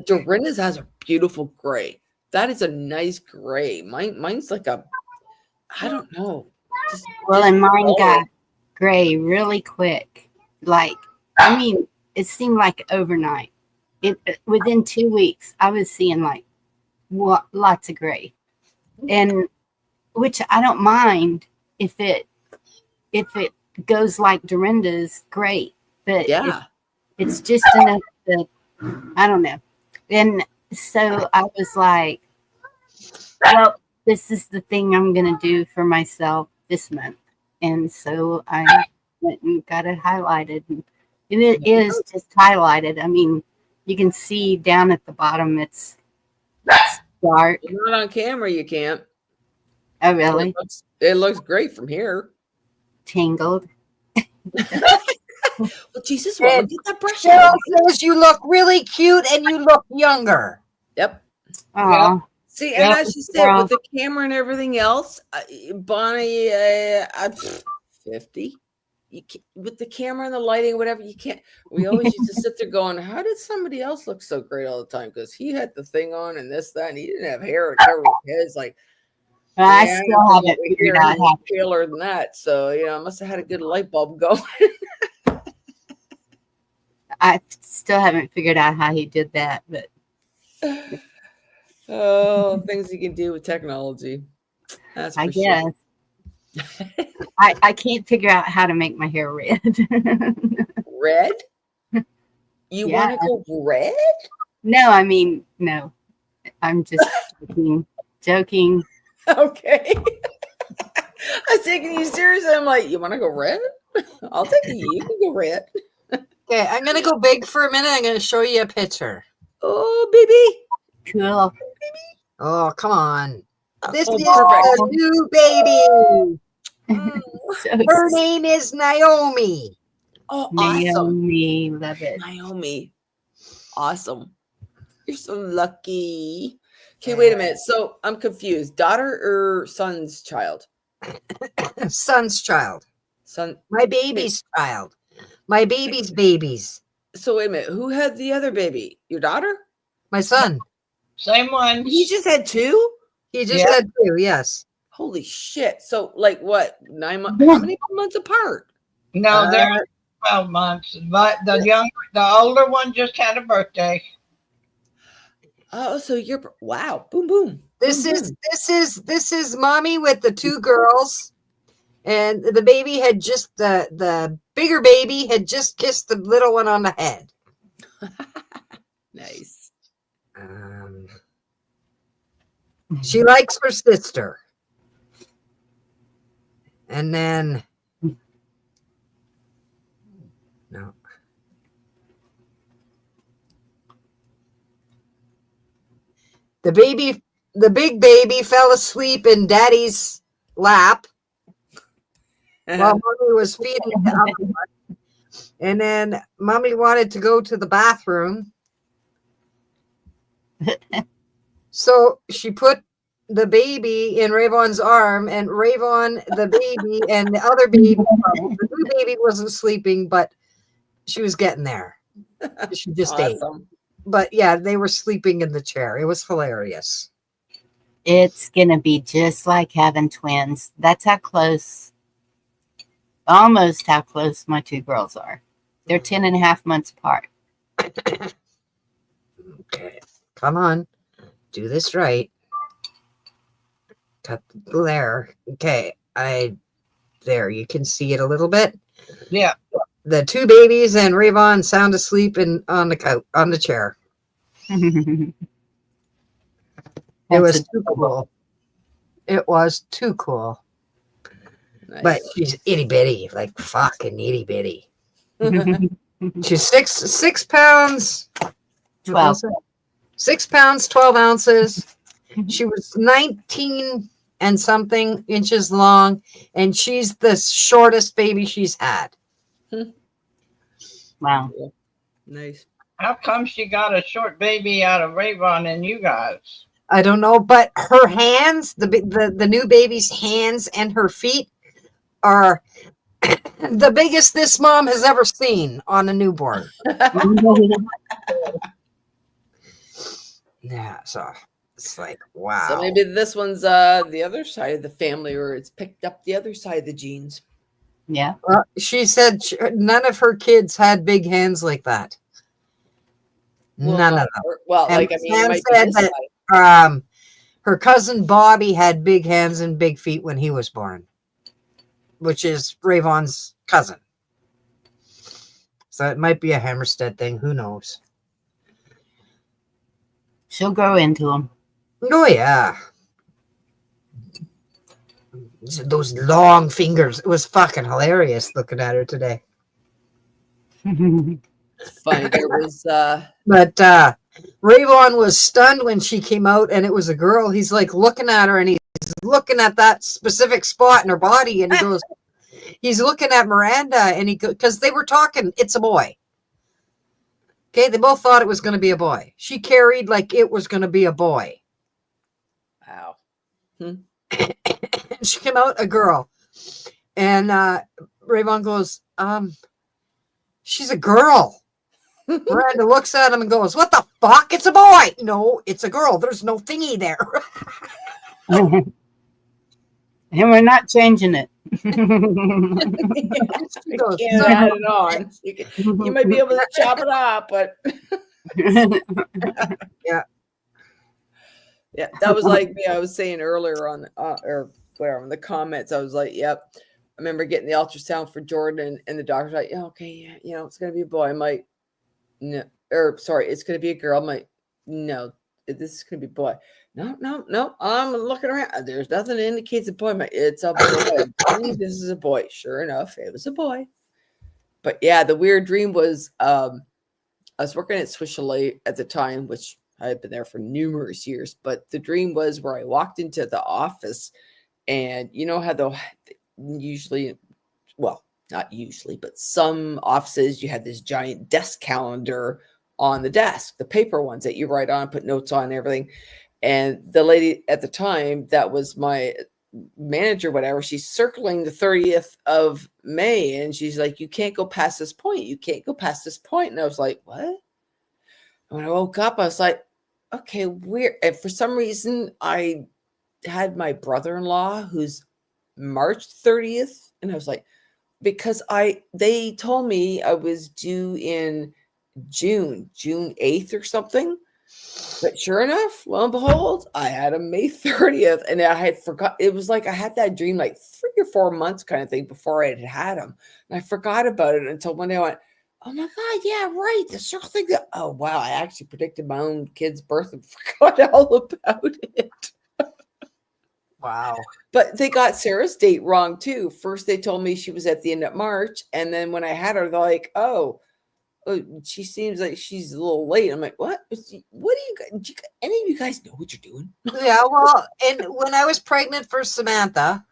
Dorinda's has a beautiful gray. That is a nice gray. Mine's like a, I don't know. Well, just and mine dull. got gray really quick. Like, I mean, it seemed like overnight. It within 2 weeks, I was seeing like lots of gray, and which I don't mind if it goes like Dorinda's, great. But Yeah. it's just enough to, I don't know. And so I was like, well, this is the thing I'm going to do for myself this month. And so I went and got it highlighted. And it is just highlighted. I mean, you can see down at the bottom, it's dark. Not on camera, you can't. Oh, really? It looks great from here. Tangled. Well, Jesus, well, look at that brush. Cheryl says you look really cute and you look younger. Yep. Oh, See, and Yep. as you said, with the camera and everything else, Bonnie, I'm 50. With the camera and the lighting, whatever, you can't. We always used to sit there going, how did somebody else look so great all the time? Because he had the thing on and this, that, and he didn't have hair to cover his head. It's like, I man, still haven't figured out how. paler than that. So, I must have had a good light bulb going. I still haven't figured out how he did that, but Oh, things you can do with technology. That's for I sure. guess I can't figure out how to make my hair red. Red? You Yeah. want to go red? No, I mean, no. I'm just joking. Okay. I was taking you seriously. I'm like, you want to go red? I'll take you. You can go red. Okay, I'm going to go big for a minute. I'm going to show you a picture. Oh, baby. Cool. Oh, come on. This Oh, is perfect. a new baby. So Her name is Naomi. Oh, awesome. Naomi, love it. Naomi. Awesome. You're so lucky. Okay, wait a minute. So I'm confused. Daughter or son's child? Son's child. Son. My baby's child. My baby's babies. So wait a minute. Who had the other baby? Your daughter? My son. Same one. He just had two? He just Yeah. had two, yes. Holy shit. So like what? 9 months? How many months apart? No, they're 12 months. But the older one just had a birthday. Oh, so you're wow. Boom boom. This boom, is boom. this is mommy with the two girls, and the baby had just the bigger baby had just kissed the little one on the head. Nice. She likes her sister, and then no. The big baby fell asleep in daddy's lap while mommy was feeding the other one. And then mommy wanted to go to the bathroom. So she put the baby in Rayvon's arm, and Rayvon, the baby, and the other baby, the new baby wasn't sleeping, but she was getting there. She just ate. Awesome. But yeah, they were sleeping in the chair. It was hilarious. It's going to be just like having twins. That's how close, almost how close my two girls are. They're 10 and a half months apart. Okay, come on. Do this right. Cut the glare. Okay, there, you can see it a little bit. Yeah. The two babies and Rayvon sound asleep on the couch, on the chair. It was too cool. It was too cool. Nice. But she's itty bitty, like fucking itty bitty. She's 6 pounds, 12. 6 pounds, 12 ounces. She was 19 and something inches long, and she's the shortest baby she's had. Wow. Nice. How come she got a short baby out of Rayvon and you guys? I don't know, but her hands, the new baby's hands and her feet are the biggest this mom has ever seen on a newborn. Yeah, so it's like, wow. So maybe this one's the other side of the family, or it's picked up the other side of the genes. Yeah. Well, she said none of her kids had big hands like that. None of them. Well, And like I mean, it Sam might be said this that side. her cousin Bobby had big hands and big feet when he was born, which is Rayvon's cousin. So it might be a Hammerstead thing. Who knows? She'll grow into them. Oh, yeah. Those long fingers. It was fucking hilarious looking at her today. It's funny. There was But Rayvon was stunned when she came out and it was a girl. He's like looking at her and he's looking at that specific spot in her body and he goes, he's looking at Miranda and because they were talking, it's a boy. Okay, they both thought it was going to be a boy. She carried like it was going to be a boy. wow. She came out a girl. And Rayvon goes, she's a girl. Miranda looks at him and goes, what the fuck? It's a boy. No, it's a girl. There's no thingy there. And we're not changing it. She goes, Can't add it on. You might be able to chop it off, but yeah. Yeah, that was like me. I was saying earlier on or where on the comments, I was like, yep. I remember getting the ultrasound for Jordan and the doctor's like, yeah, okay, yeah, it's gonna be a boy. I'm like, no, or sorry, it's gonna be a girl. I'm like, no, this is gonna be a boy. No. I'm looking around. There's nothing that indicates a boy. I'm like, it's a boy. I believe this is a boy. Sure enough, it was a boy. But yeah, the weird dream was I was working at Swiss Chalet at the time, which I had been there for numerous years. But the dream was where I walked into the office, and you know how usually, well, not usually, but some offices, you had this giant desk calendar on the desk, the paper ones that you write on, put notes on and everything. And the lady at the time, that was my manager, whatever, she's circling the 30th of May. And she's like, you can't go past this point. You can't go past this point. And I was like, what? And when I woke up, I was like, okay, weird. And for some reason, I had my brother-in-law who's March 30th. And I was like, because they told me I was due in June 8th or something. But sure enough, lo and behold, I had a May 30th, and I had forgot. It was like I had that dream like 3 or 4 months kind of thing before I had them, and I forgot about it until one day I went, "Oh my god, yeah, right, the circle thing." Oh wow, I actually predicted my own kid's birth and forgot all about it. Wow. But they got Sarah's date wrong too. First, they told me she was at the end of March, and then when I had her, they're like, "Oh, she seems like she's a little late." I'm like, "What? What do you guys? Any of you guys know what you're doing?" Yeah, well, and when I was pregnant for Samantha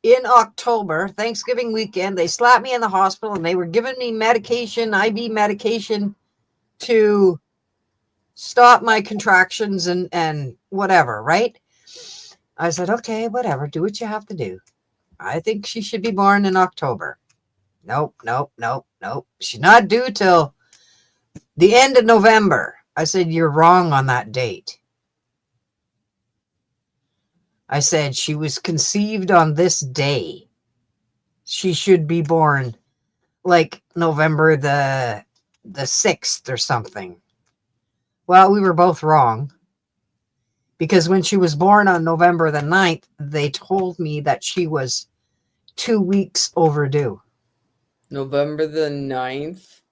in October, Thanksgiving weekend, they slapped me in the hospital and they were giving me medication, IV medication to stop my contractions and whatever, right? I said, okay, whatever, do what you have to do. I think she should be born in October. Nope, nope, nope, nope. She's not due till the end of November. I said, you're wrong on that date. I said, she was conceived on this day. She should be born like November the 6th or something. Well, we were both wrong. Because when she was born on November the 9th, they told me that she was 2 weeks overdue. November the 9th.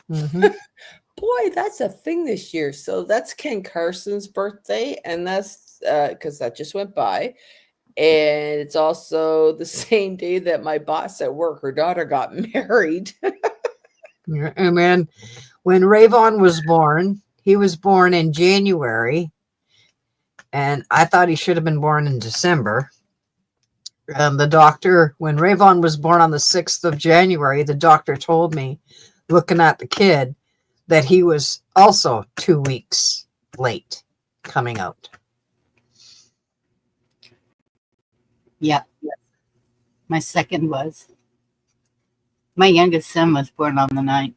Mm-hmm. Boy, that's a thing this year. So that's Ken Carson's birthday, and that's because that just went by. And it's also the same day that my boss at work, her daughter, got married. And then when Rayvon was born, he was born in January, and I thought he should have been born in December. And the doctor, when Rayvon was born on the 6th of January, the doctor told me, looking at the kid, that he was also 2 weeks late coming out. Yep. My second was. My youngest son was born on the 9th.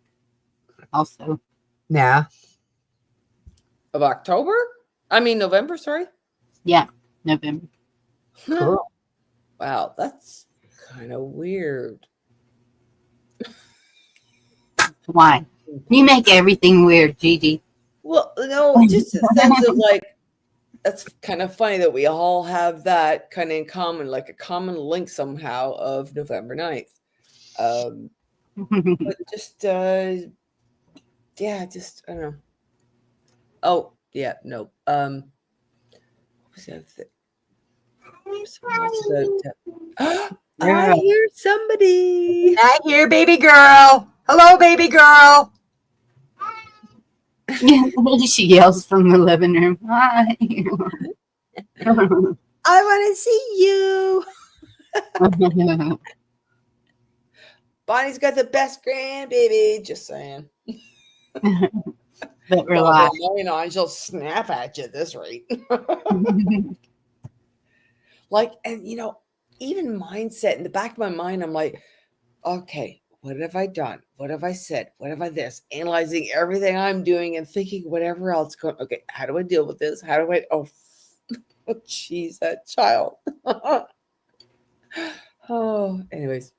Also. Yeah. Of October? I mean, November, sorry. Yeah, November. Cool. Wow, that's kind of weird. Why? You make everything weird, Gigi. Well, no, just a sense of like, that's kind of funny that we all have that kind of in common, like a common link somehow of November 9th. But just, yeah, just, I don't know. Oh, yeah, no. What was the other thing? I hear somebody. I hear baby girl. Hello, baby girl. She yells from the living room. Hi. I want to see you. Bonnie's got the best grandbaby. Just saying. But relax. Mine on, she'll snap at you at this rate. Like, and you know, even mindset in the back of my mind, I'm like, okay, what have I done? What have I said? What have I this? Analyzing everything I'm doing and thinking whatever else going. Okay, how do I deal with this? How do I? Oh, jeez, that child. Oh, anyways.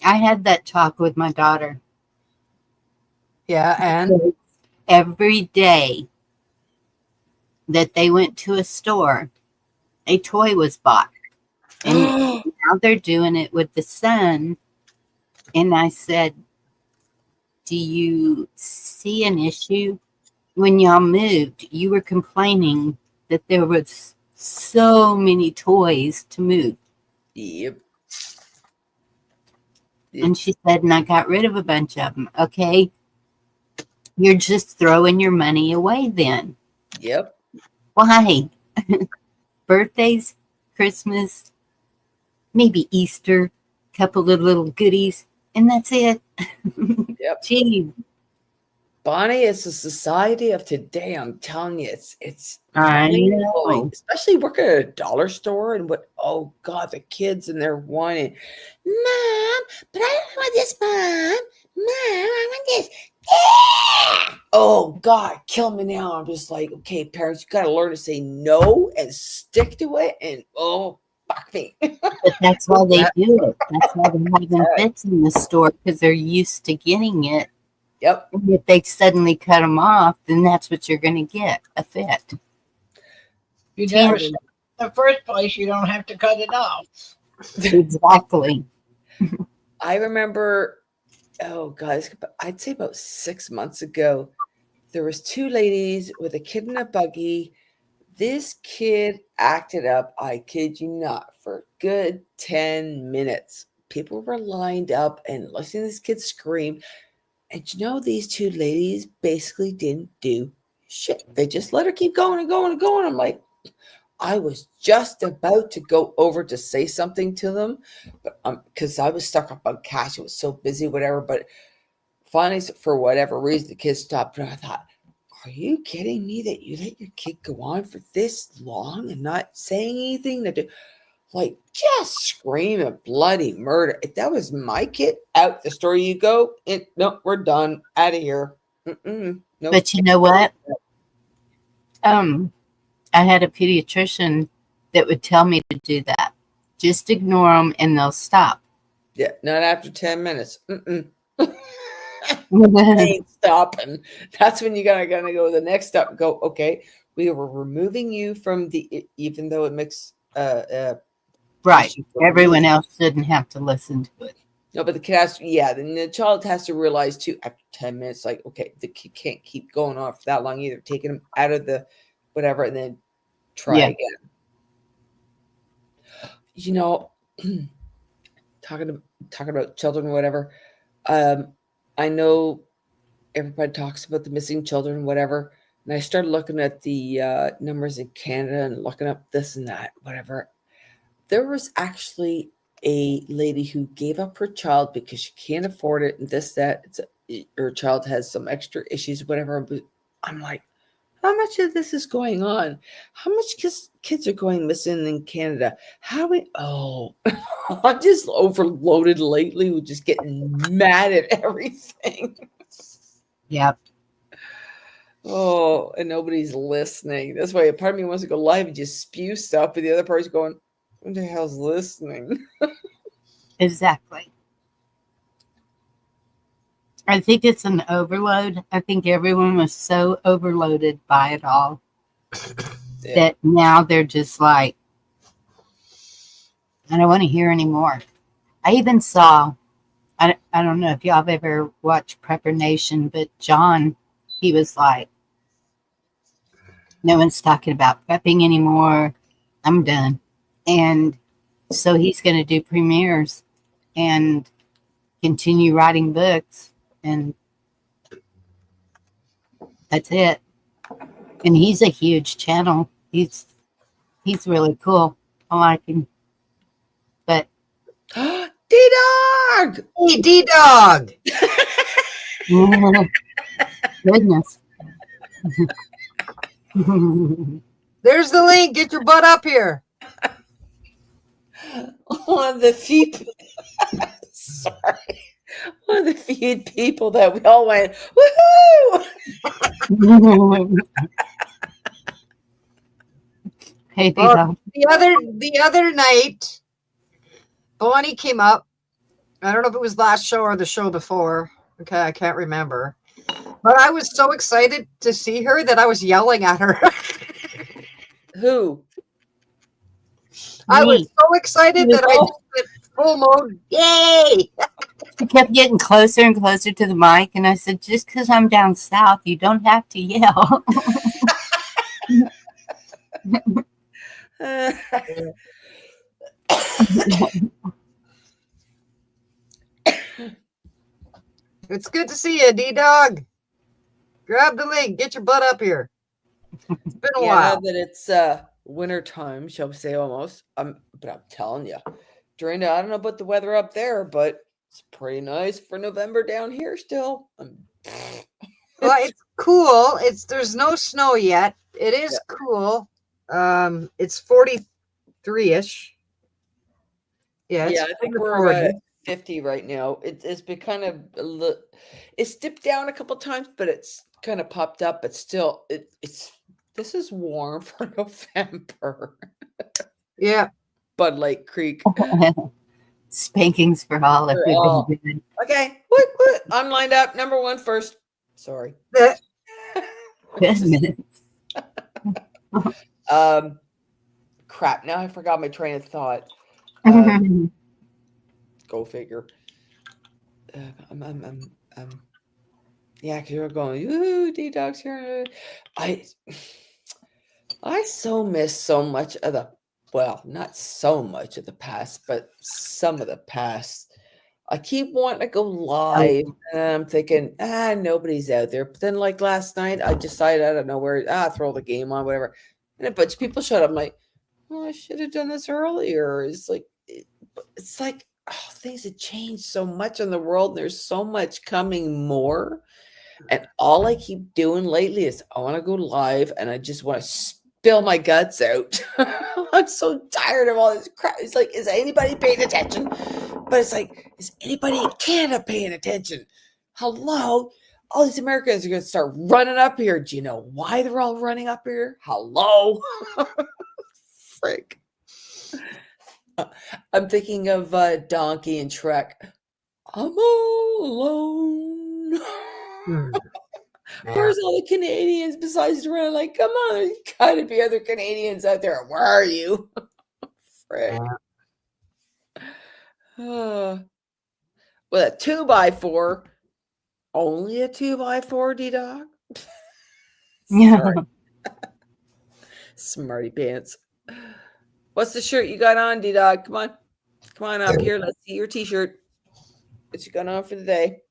I had that talk with my daughter. Yeah, and Every day that they went to a store, a toy was bought. And now they're doing it with the son. And I said, do you see an issue? When y'all moved, you were complaining that there was so many toys to move. Yep. And she said, and I got rid of a bunch of them. Okay. You're just throwing your money away then. Yep. Why? Birthdays, Christmas, maybe Easter, couple of little goodies, and that's it. Yep. Gee. Bonnie, it's the society of today. I'm telling you, it's I mind-blowing. know. Especially working at a dollar store and what, oh God, the kids and they're whining, Mom, but I don't want this, Mom, I want this. Yeah! Oh God, kill me now. I'm just like, okay, parents, you gotta learn to say no and stick to it. And oh, fuck me. But that's why they do it. That's why they're having fits in the store because they're used to getting it. Yep. And if they suddenly cut them off, then that's what you're going to get, a fit. You never Tangent. said in the first place you don't have to cut it off. Exactly. I remember, oh guys, I'd say about 6 months ago, there was two ladies with a kid in a buggy. This kid acted up, I kid you not, for a good 10 minutes. People were lined up and listening to this kid scream. And you know, these two ladies basically didn't do shit. They just let her keep going and going and going. I'm like, I was just about to go over to say something to them, but because I was stuck up on cash, it was so busy, whatever. But finally, for whatever reason, the kids stopped. And I thought, are you kidding me that you let your kid go on for this long and not saying anything? Like, just screaming bloody murder. If that was my kid, out the store you go. No, we're done. Out of here. Nope. But you know what? I had a pediatrician that would tell me to do that. Just ignore them and they'll stop. Yeah, not after 10 minutes. Ain't stopping. That's when you gotta go to the next step and go, okay, we were removing you from even though it makes Right. issue for Everyone me. else shouldn't have to listen to it. No, but the kid has then the child has to realize too after 10 minutes, like, okay, the kid can't keep going on for that long either. Taking him out of the whatever and then try again. You know, talking about children or whatever. I know everybody talks about the missing children, whatever. And I started looking at the numbers in Canada and looking up this and that, whatever. There was actually a lady who gave up her child because she can't afford it and this, that. Her child has some extra issues, whatever. But I'm like, how much of this is going on? How much kids are going missing in Canada? I'm just overloaded lately with just getting mad at everything. Yep. Oh, and nobody's listening. That's why a part of me wants to go live and just spew stuff, but the other part's going, who the hell's listening? Exactly. I think it's an overload. I think everyone was so overloaded by it all that now they're just like, I don't want to hear anymore. I even saw, I don't know if y'all have ever watched Prepper Nation, but John, he was like, no one's talking about prepping anymore. I'm done. And so he's going to do premieres and continue writing books. And that's it. And he's a huge channel. He's really cool. I like him. But D-Dog! Hey, D-Dog! goodness. There's the link. Get your butt up here. One of the few one of the few people that we all went, woohoo! Hey, D-Dog. The other night, Bonnie came up. I don't know if it was last show or the show before. Okay, I can't remember. But I was so excited to see her that I was yelling at her. Who? I was Me. so excited that I just went full mode. Yay! She kept getting closer and closer to the mic, and I said, just because I'm down south, you don't have to yell. It's good to see you, D-Dog. Grab the link. Get your butt up here. It's been a Now while. that it's winter time, shall we say almost. But I'm telling you, I don't know about the weather up there, but it's pretty nice for November down here still. Well, it's cool. There's no snow yet. It is cool. It's 43-ish. Yeah, I think in the we're 40s. at 50 right now. It's been kind of it's dipped down a couple times, but it's kind of popped up. But still, this is warm for November. Yeah. Bud Light Creek. Spankings for all if For we've all. been good. Okay, what? I'm lined up. Number one first. Sorry. Goodness. Crap. Now I forgot my train of thought. Go figure. Yeah, because you're going, ooh, D-Dog's here. I so miss so much of the, well, not so much of the past, but some of the past. I keep wanting to go live, and I'm thinking, nobody's out there. But then, like last night, I decided, I don't know where, throw the game on, whatever. And a bunch of people showed up. I'm like, oh, I should have done this earlier. It's like, oh, things have changed so much in the world. There's so much coming more. And all I keep doing lately is I want to go live and I just want to spill my guts out. I'm so tired of all this crap. It's like, is anybody paying attention? But it's like, is anybody in Canada paying attention? Hello? All these Americans are going to start running up here. Do you know why they're all running up here? Hello? Frick. I'm thinking of Donkey and Shrek. I'm all alone. Where's all the Canadians besides around? Like, come on, there's got to be other Canadians out there. Where are you? Frick. With a 2x4. Only a 2x4, D-Dog? Yeah. Smarty pants. What's the shirt you got on, D-Dog? Come on. Come on up here. Let's see your t-shirt. What you got on for the day?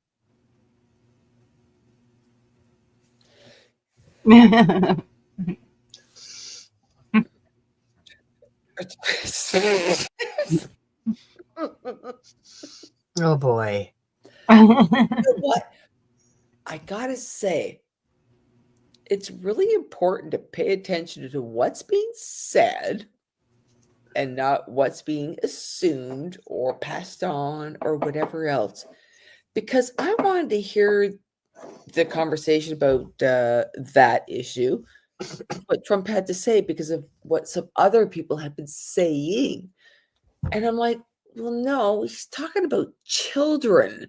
Oh boy. You know what? I gotta say, it's really important to pay attention to what's being said and not what's being assumed or passed on or whatever else. Because I wanted to hear the conversation about that issue, what Trump had to say, because of what some other people have been saying. And I'm like, well, no, he's talking about children.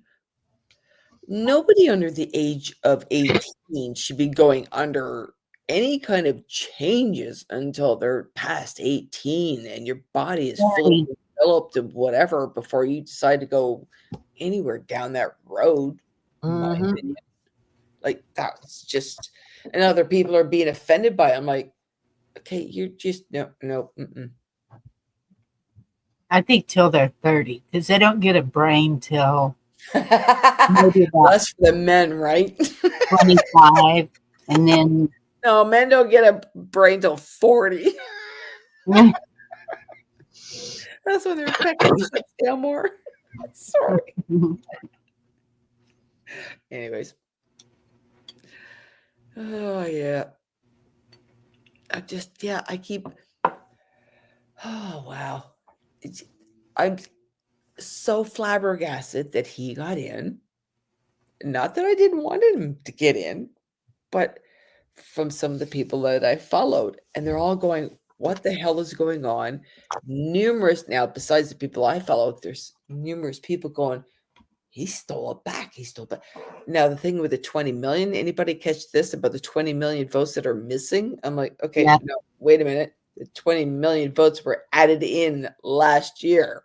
Nobody under the age of 18 should be going under any kind of changes until they're past 18 and your body is fully developed and whatever before you decide to go anywhere down that road. In my opinion. Like, that's just, and other people are being offended by it. I'm like, okay, you're just, no. I think till they're 30, because they don't get a brain till maybe about Less for the men, right? 25, and then No, men don't get a brain till 40. That's when their pecker shuts down more. Sorry. Anyways. Oh, yeah. I keep, oh, wow. I'm so flabbergasted that he got in. Not that I didn't want him to get in, but from some of the people that I followed, and they're all going, what the hell is going on? Numerous, now besides the people I followed, there's numerous people going, he stole it back. He stole it back. Now, the thing with the 20 million, anybody catch this about the 20 million votes that are missing? I'm like, okay, Yeah. no, wait a minute. The 20 million votes were added in last year.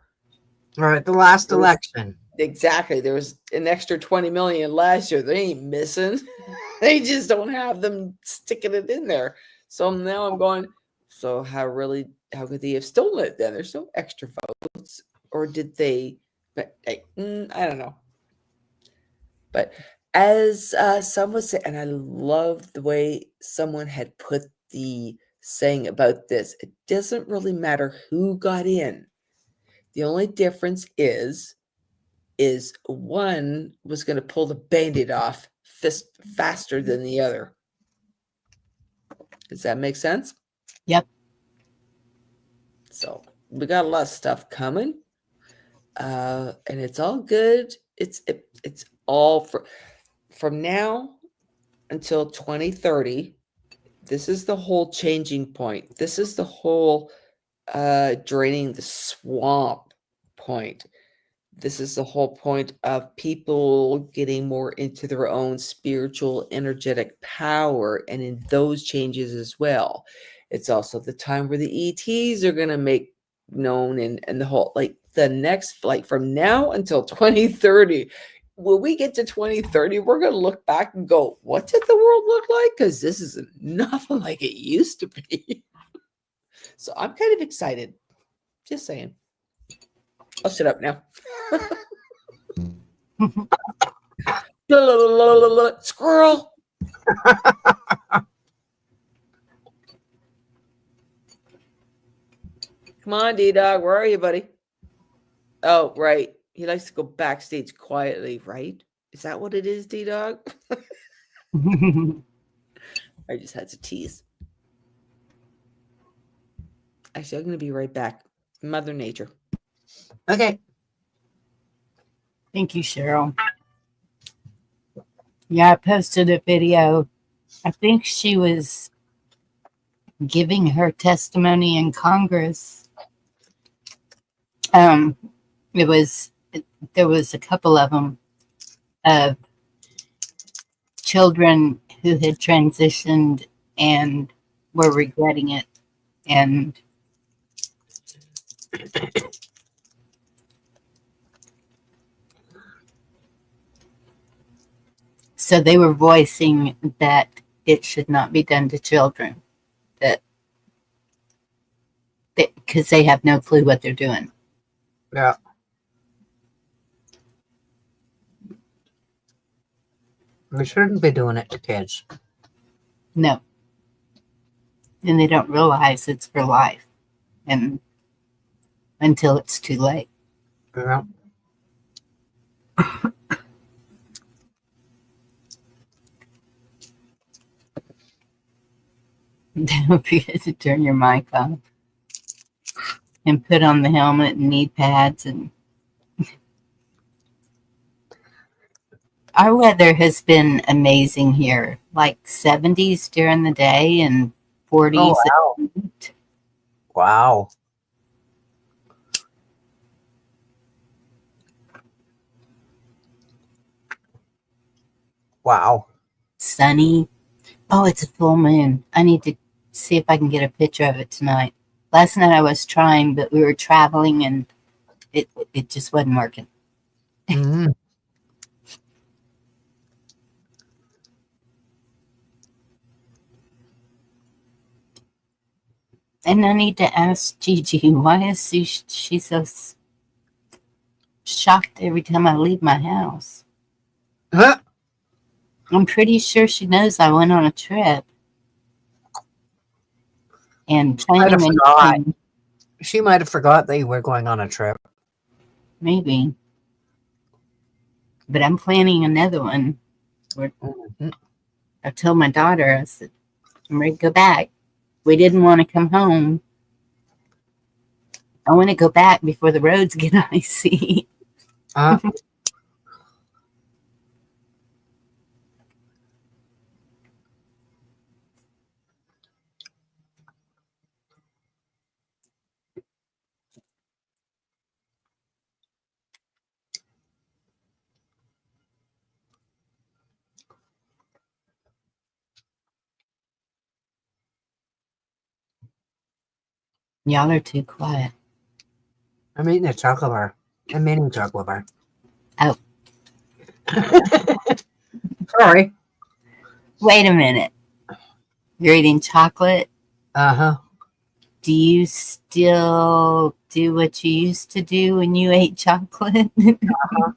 Right, the last election. Exactly. There was an extra 20 million last year. They ain't missing. They just don't have them sticking it in there. So now I'm going, so how could they have stolen it then? There's no extra votes. Or did they? But I don't know. But as someone said, and I love the way someone had put the saying about this, it doesn't really matter who got in. The only difference is one was going to pull the Band-Aid off faster than the other. Does that make sense? Yep. So we got a lot of stuff coming. And it's all good. It's all from now until 2030. This is the whole changing point. This is the whole draining the swamp point. This is the whole point of people getting more into their own spiritual, energetic power, and in those changes as well. It's also the time where the ETs are going to make known, and the whole, like the next, like from now until 2030. When we get to 2030, we're going to look back and go, what did the world look like? Because this is nothing like it used to be. So I'm kind of excited. Just saying. I'll shut up now. Squirrel. Come on, D-Dog. Where are you, buddy? Oh, right. He likes to go backstage quietly, right? Is that what it is, D-Dog? I just had to tease. Actually, I'm going to be right back. Mother Nature. Okay. Thank you, Cheryl. Yeah, I posted a video. I think she was giving her testimony in Congress. There was a couple of them of children who had transitioned and were regretting it, and so they were voicing that it should not be done to children, that because they have no clue what they're doing. Yeah. We shouldn't be doing it to kids. No. And they don't realize it's for life, and until it's too late. Yeah. Don't forget to turn your mic off and put on the helmet and knee pads. And our weather has been amazing here, like 70s during the day and 40s Oh, at night. wow. Wow. Sunny. Oh, it's a full moon. I need to see if I can get a picture of it tonight. Last night I was trying, but we were traveling and it just wasn't working. Mm. And I need to ask Gigi, why is she so shocked every time I leave my house? Huh? I'm pretty sure she knows I went on a trip. And Might have planning forgot. anything, She might have forgot that you were going on a trip. maybe. But I'm planning another one. Mhm. I told my daughter, I said, I'm ready to go back. We didn't want to come home. I want to go back before the roads get icy. Uh, Y'all are too quiet. I'm eating a chocolate bar. I'm eating a chocolate bar. Oh. Sorry. Wait a minute. You're eating chocolate? Uh-huh. Do you still do what you used to do when you ate chocolate? Uh-huh.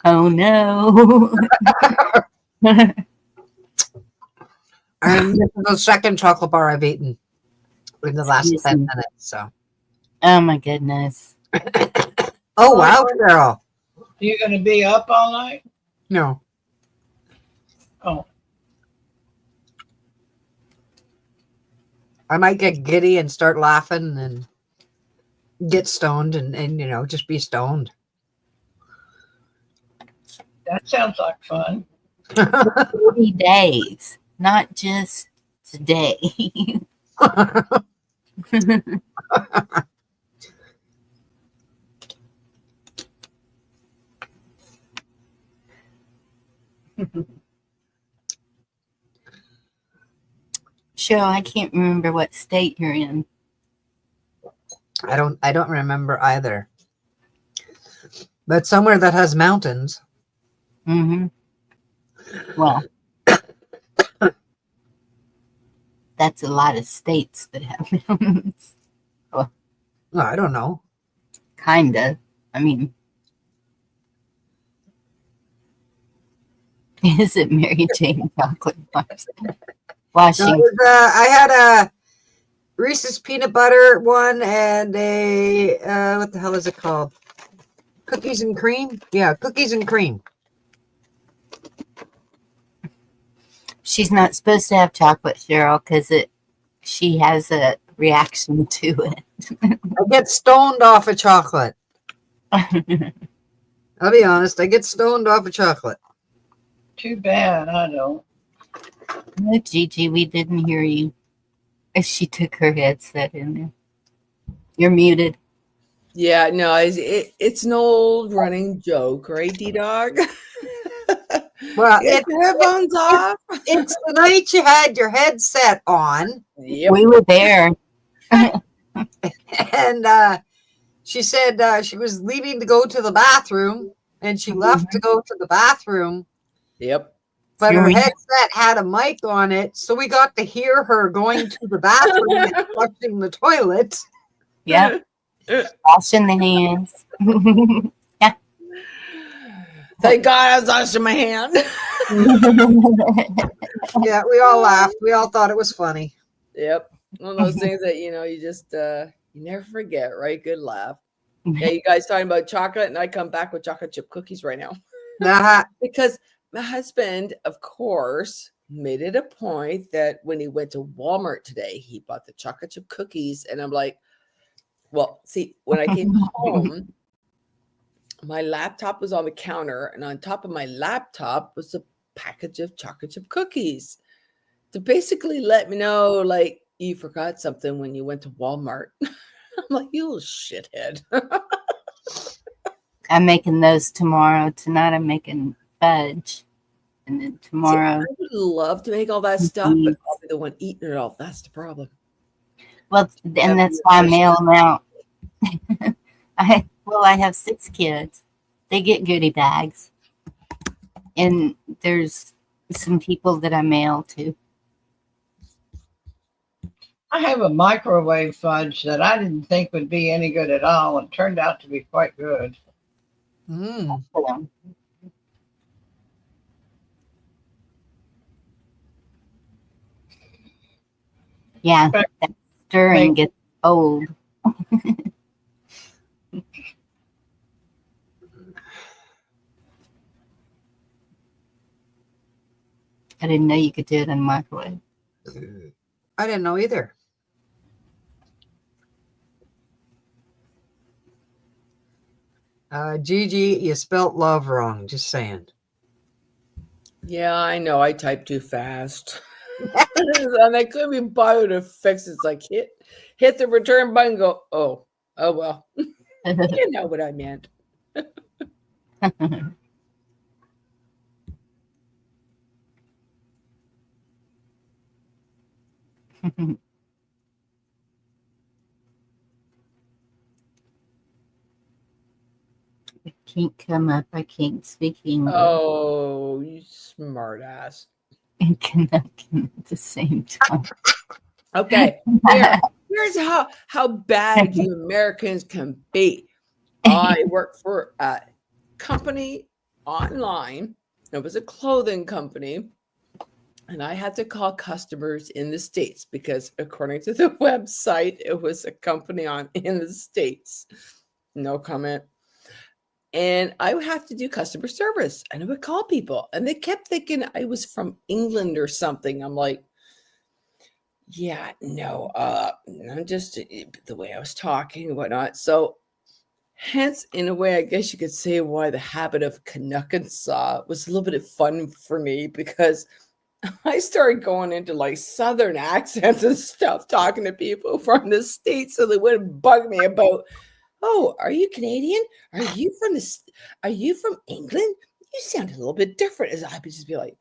Oh no. And this is the second chocolate bar I've eaten in the last Excuse 10 me. minutes. So. Oh my goodness. Oh, wow, Cheryl. You gonna be up all night? No. Oh, I might get giddy and start laughing and get stoned and you know, just be stoned. that sounds like fun. 40 days, not just today. Cheryl, I can't remember what state you're in. I don't remember either. But somewhere that has mountains. Mm-hmm. Well, that's a lot of states that have mountains. Oh, I don't know. Kind of. I mean, is it Mary Jane chocolate bars? No, Washington. I had a Reese's peanut butter one and a what the hell is it called? Cookies and cream? Yeah, cookies and cream. She's not supposed to have chocolate, Cheryl, because she has a reaction to it. I get stoned off of chocolate. I'll be honest, I get stoned off of chocolate. Too bad I don't. No, Gigi, we didn't hear you. She took her headset in there. You're muted. Yeah, no, it's an old running joke, right, D-Dog? Well, Get your headphones off. it's the night you had your headset on, Yep. We were there. and she said she was leaving to go to the bathroom, and she left to go to the bathroom, Yep. but her Really? headset had a mic on it, so we got to hear her going to the bathroom and flushing the toilet. Yep. Washing the hands. Thank God I was washing my hand. Yeah, we all laughed. We all thought it was funny. Yep. One of those things that, you just, you never forget, right? Good laugh. Yeah, you guys talking about chocolate, and I come back with chocolate chip cookies right now. Because my husband, of course, made it a point that when he went to Walmart today, he bought the chocolate chip cookies. And I'm like, well, see, when I came home, my laptop was on the counter, and on top of my laptop was a package of chocolate chip cookies to basically let me know, like, you forgot something when you went to Walmart. I'm like, you little shithead. I'm making those tomorrow. Tonight I'm making fudge. And then tomorrow. See, I would love to make all that stuff, but I'll be the one eating it all. That's the problem. Well, and that's why I mail them out. I have 6 kids. They get goodie bags. And there's some people that I mail to. I have a microwave fudge that I didn't think would be any good at all, and turned out to be quite good. Mm. Yeah, that stirring gets old. I didn't know you could do it in the microwave. I didn't know either. Gigi, you spelt love wrong. Just saying. Yeah, I know. I type too fast. And I couldn't be bothered to fix it. It's like hit the return button and go, oh well. You know what I meant. I can't come up. I can't speak English. Oh, you smart ass. And connecting at the same time. Okay. Here's how bad you Americans can be. I work for a company online. It was a clothing company. And I had to call customers in the States because according to the website, it was a company in the States. No comment. And I would have to do customer service, and I would call people, and they kept thinking I was from England or something. I'm like, yeah, no, I'm just the way I was talking and whatnot. So hence, in a way, I guess you could say why the habit of Canuckin saw was a little bit of fun for me, because I started going into like Southern accents and stuff, talking to people from the States so they wouldn't bug me about, oh, are you Canadian? Are you are you from England? You sound a little bit different. As I would just be like,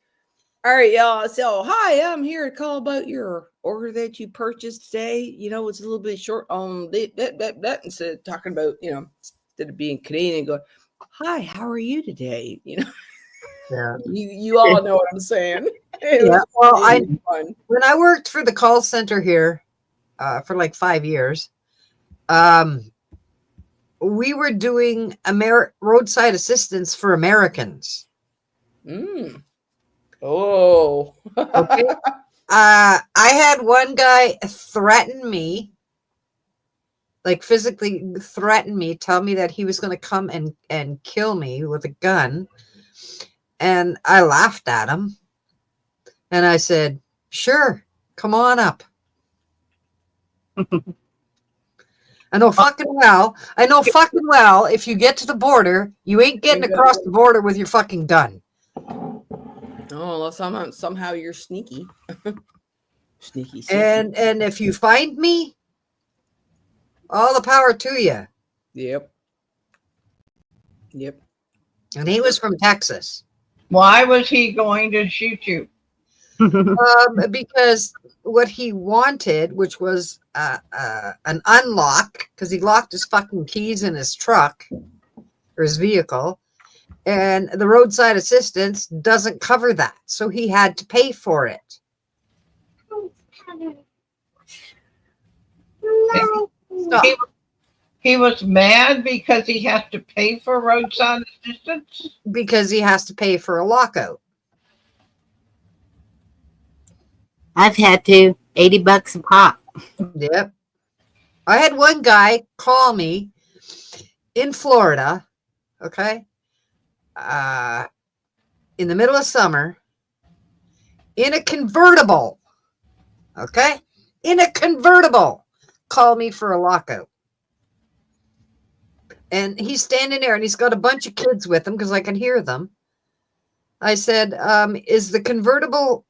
all right, y'all. So, hi, I'm here to call about your order that you purchased today. You know, it's a little bit short on that. Instead of talking about, instead of being Canadian, going, hi, how are you today? Yeah. You all know what I'm saying. Yeah. Well, Fun. when I worked for the call center here for like 5 years, we were doing roadside assistance for Americans. Mm. Oh. Okay. I had one guy threaten me, like physically threaten me, tell me that he was going to come and kill me with a gun. And I laughed at him. And I said, sure, come on up. I know fucking well, if you get to the border, you ain't getting across the border with your fucking gun. Oh, well, somehow you're sneaky. Sneaky. And if you find me, all the power to you. Yep. And he was from Texas. Why was he going to shoot you? Because what he wanted, which was an unlock, because he locked his fucking keys in his truck or his vehicle, and the roadside assistance doesn't cover that, so he had to pay for it. Stop. He was mad because he has to pay for roadside assistance? Because he has to pay for a lockout. I've had to $80 a pop. Yep. I had one guy call me in Florida, okay, in the middle of summer, in a convertible, okay, call me for a lockout. And he's standing there and he's got a bunch of kids with him because I can hear them. I said, is the convertible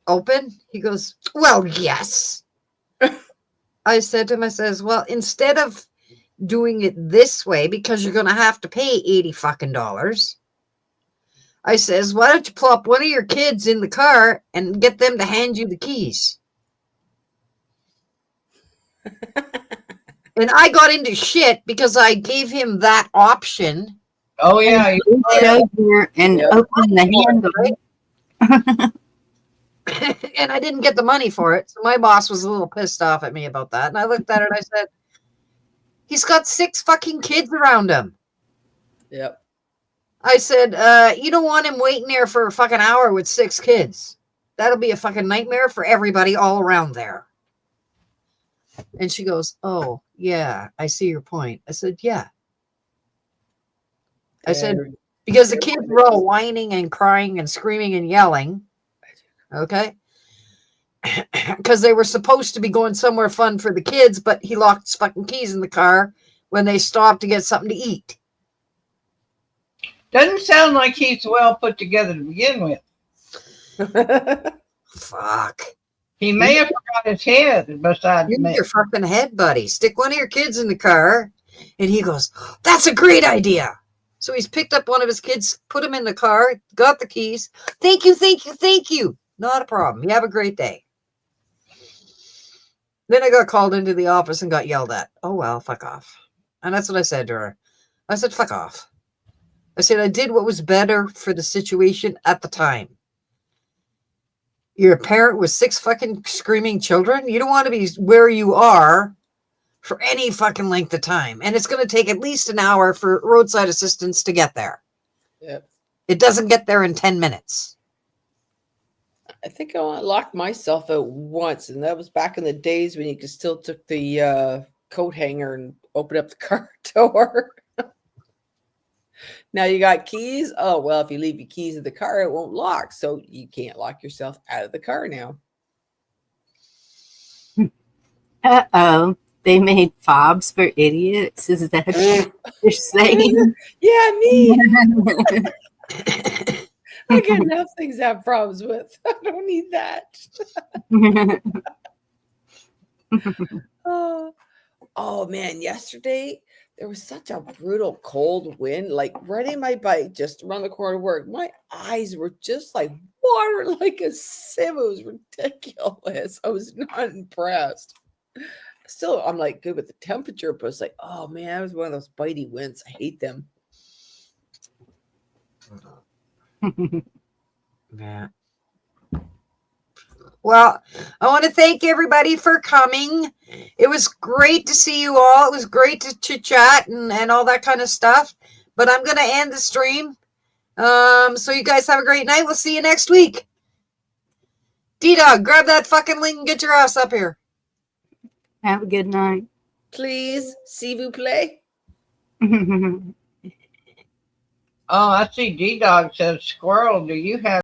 open? He goes, well, yes. I said to him, I says, well, instead of doing it this way, because you're going to have to pay $80 fucking dollars, I says, why don't you plop one of your kids in the car and get them to hand you the keys? And I got into shit because I gave him that option. Oh, yeah. And open the handle. And I didn't get the money for it. So my boss was a little pissed off at me about that. And I looked at her and I said, he's got 6 fucking kids around him. Yep. I said, you don't want him waiting there for a fucking hour with 6 kids. That'll be a fucking nightmare for everybody all around there. And she goes, oh, yeah, I see your point. I said, yeah. I said, because the kids were all whining and crying and screaming and yelling. Okay. Because they were supposed to be going somewhere fun for the kids, but he locked his fucking keys in the car when they stopped to get something to eat. Doesn't sound like he's well put together to begin with. Fuck. He may have forgot his head besides Use me. your fucking head, buddy. Stick one of your kids in the car. And he goes, that's a great idea. So he's picked up one of his kids, put him in the car, got the keys. Thank you, thank you, thank you. Not a problem. You have a great day. Then I got called into the office and got yelled at. Oh, well, fuck off. And that's what I said to her. I said, fuck off. I said, I did what was better for the situation at the time. You're a parent with 6 fucking screaming children. You don't want to be where you are for any fucking length of time. And it's going to take at least an hour for roadside assistance to get there. Yep. It doesn't get there in 10 minutes. I think I locked myself out once, and that was back in the days when you could still took the coat hanger and open up the car door. Now you got keys. Oh, well, if you leave your keys in the car, it won't lock. So you can't lock yourself out of the car now. Uh-oh. They made fobs for idiots. Is that what you're saying? Yeah, me. I got enough things to have problems with. I don't need that. Oh man, yesterday there was such a brutal cold wind, like riding my bike just around the corner to work. My eyes were just like water, like a sieve. It was ridiculous. I was not impressed. Still, I'm like good with the temperature, but it's like, oh man, it was one of those bitey winds. I hate them. Yeah. Well, I want to thank everybody for coming. It was great to see you all. It was great to chit chat and all that kind of stuff. But I'm going to end the stream. So you guys have a great night. We'll see you next week. D-Dog, grab that fucking link and get your ass up here. Have a good night. Please, s'il vous plaît. Oh, I see D-Dog says, squirrel, do you have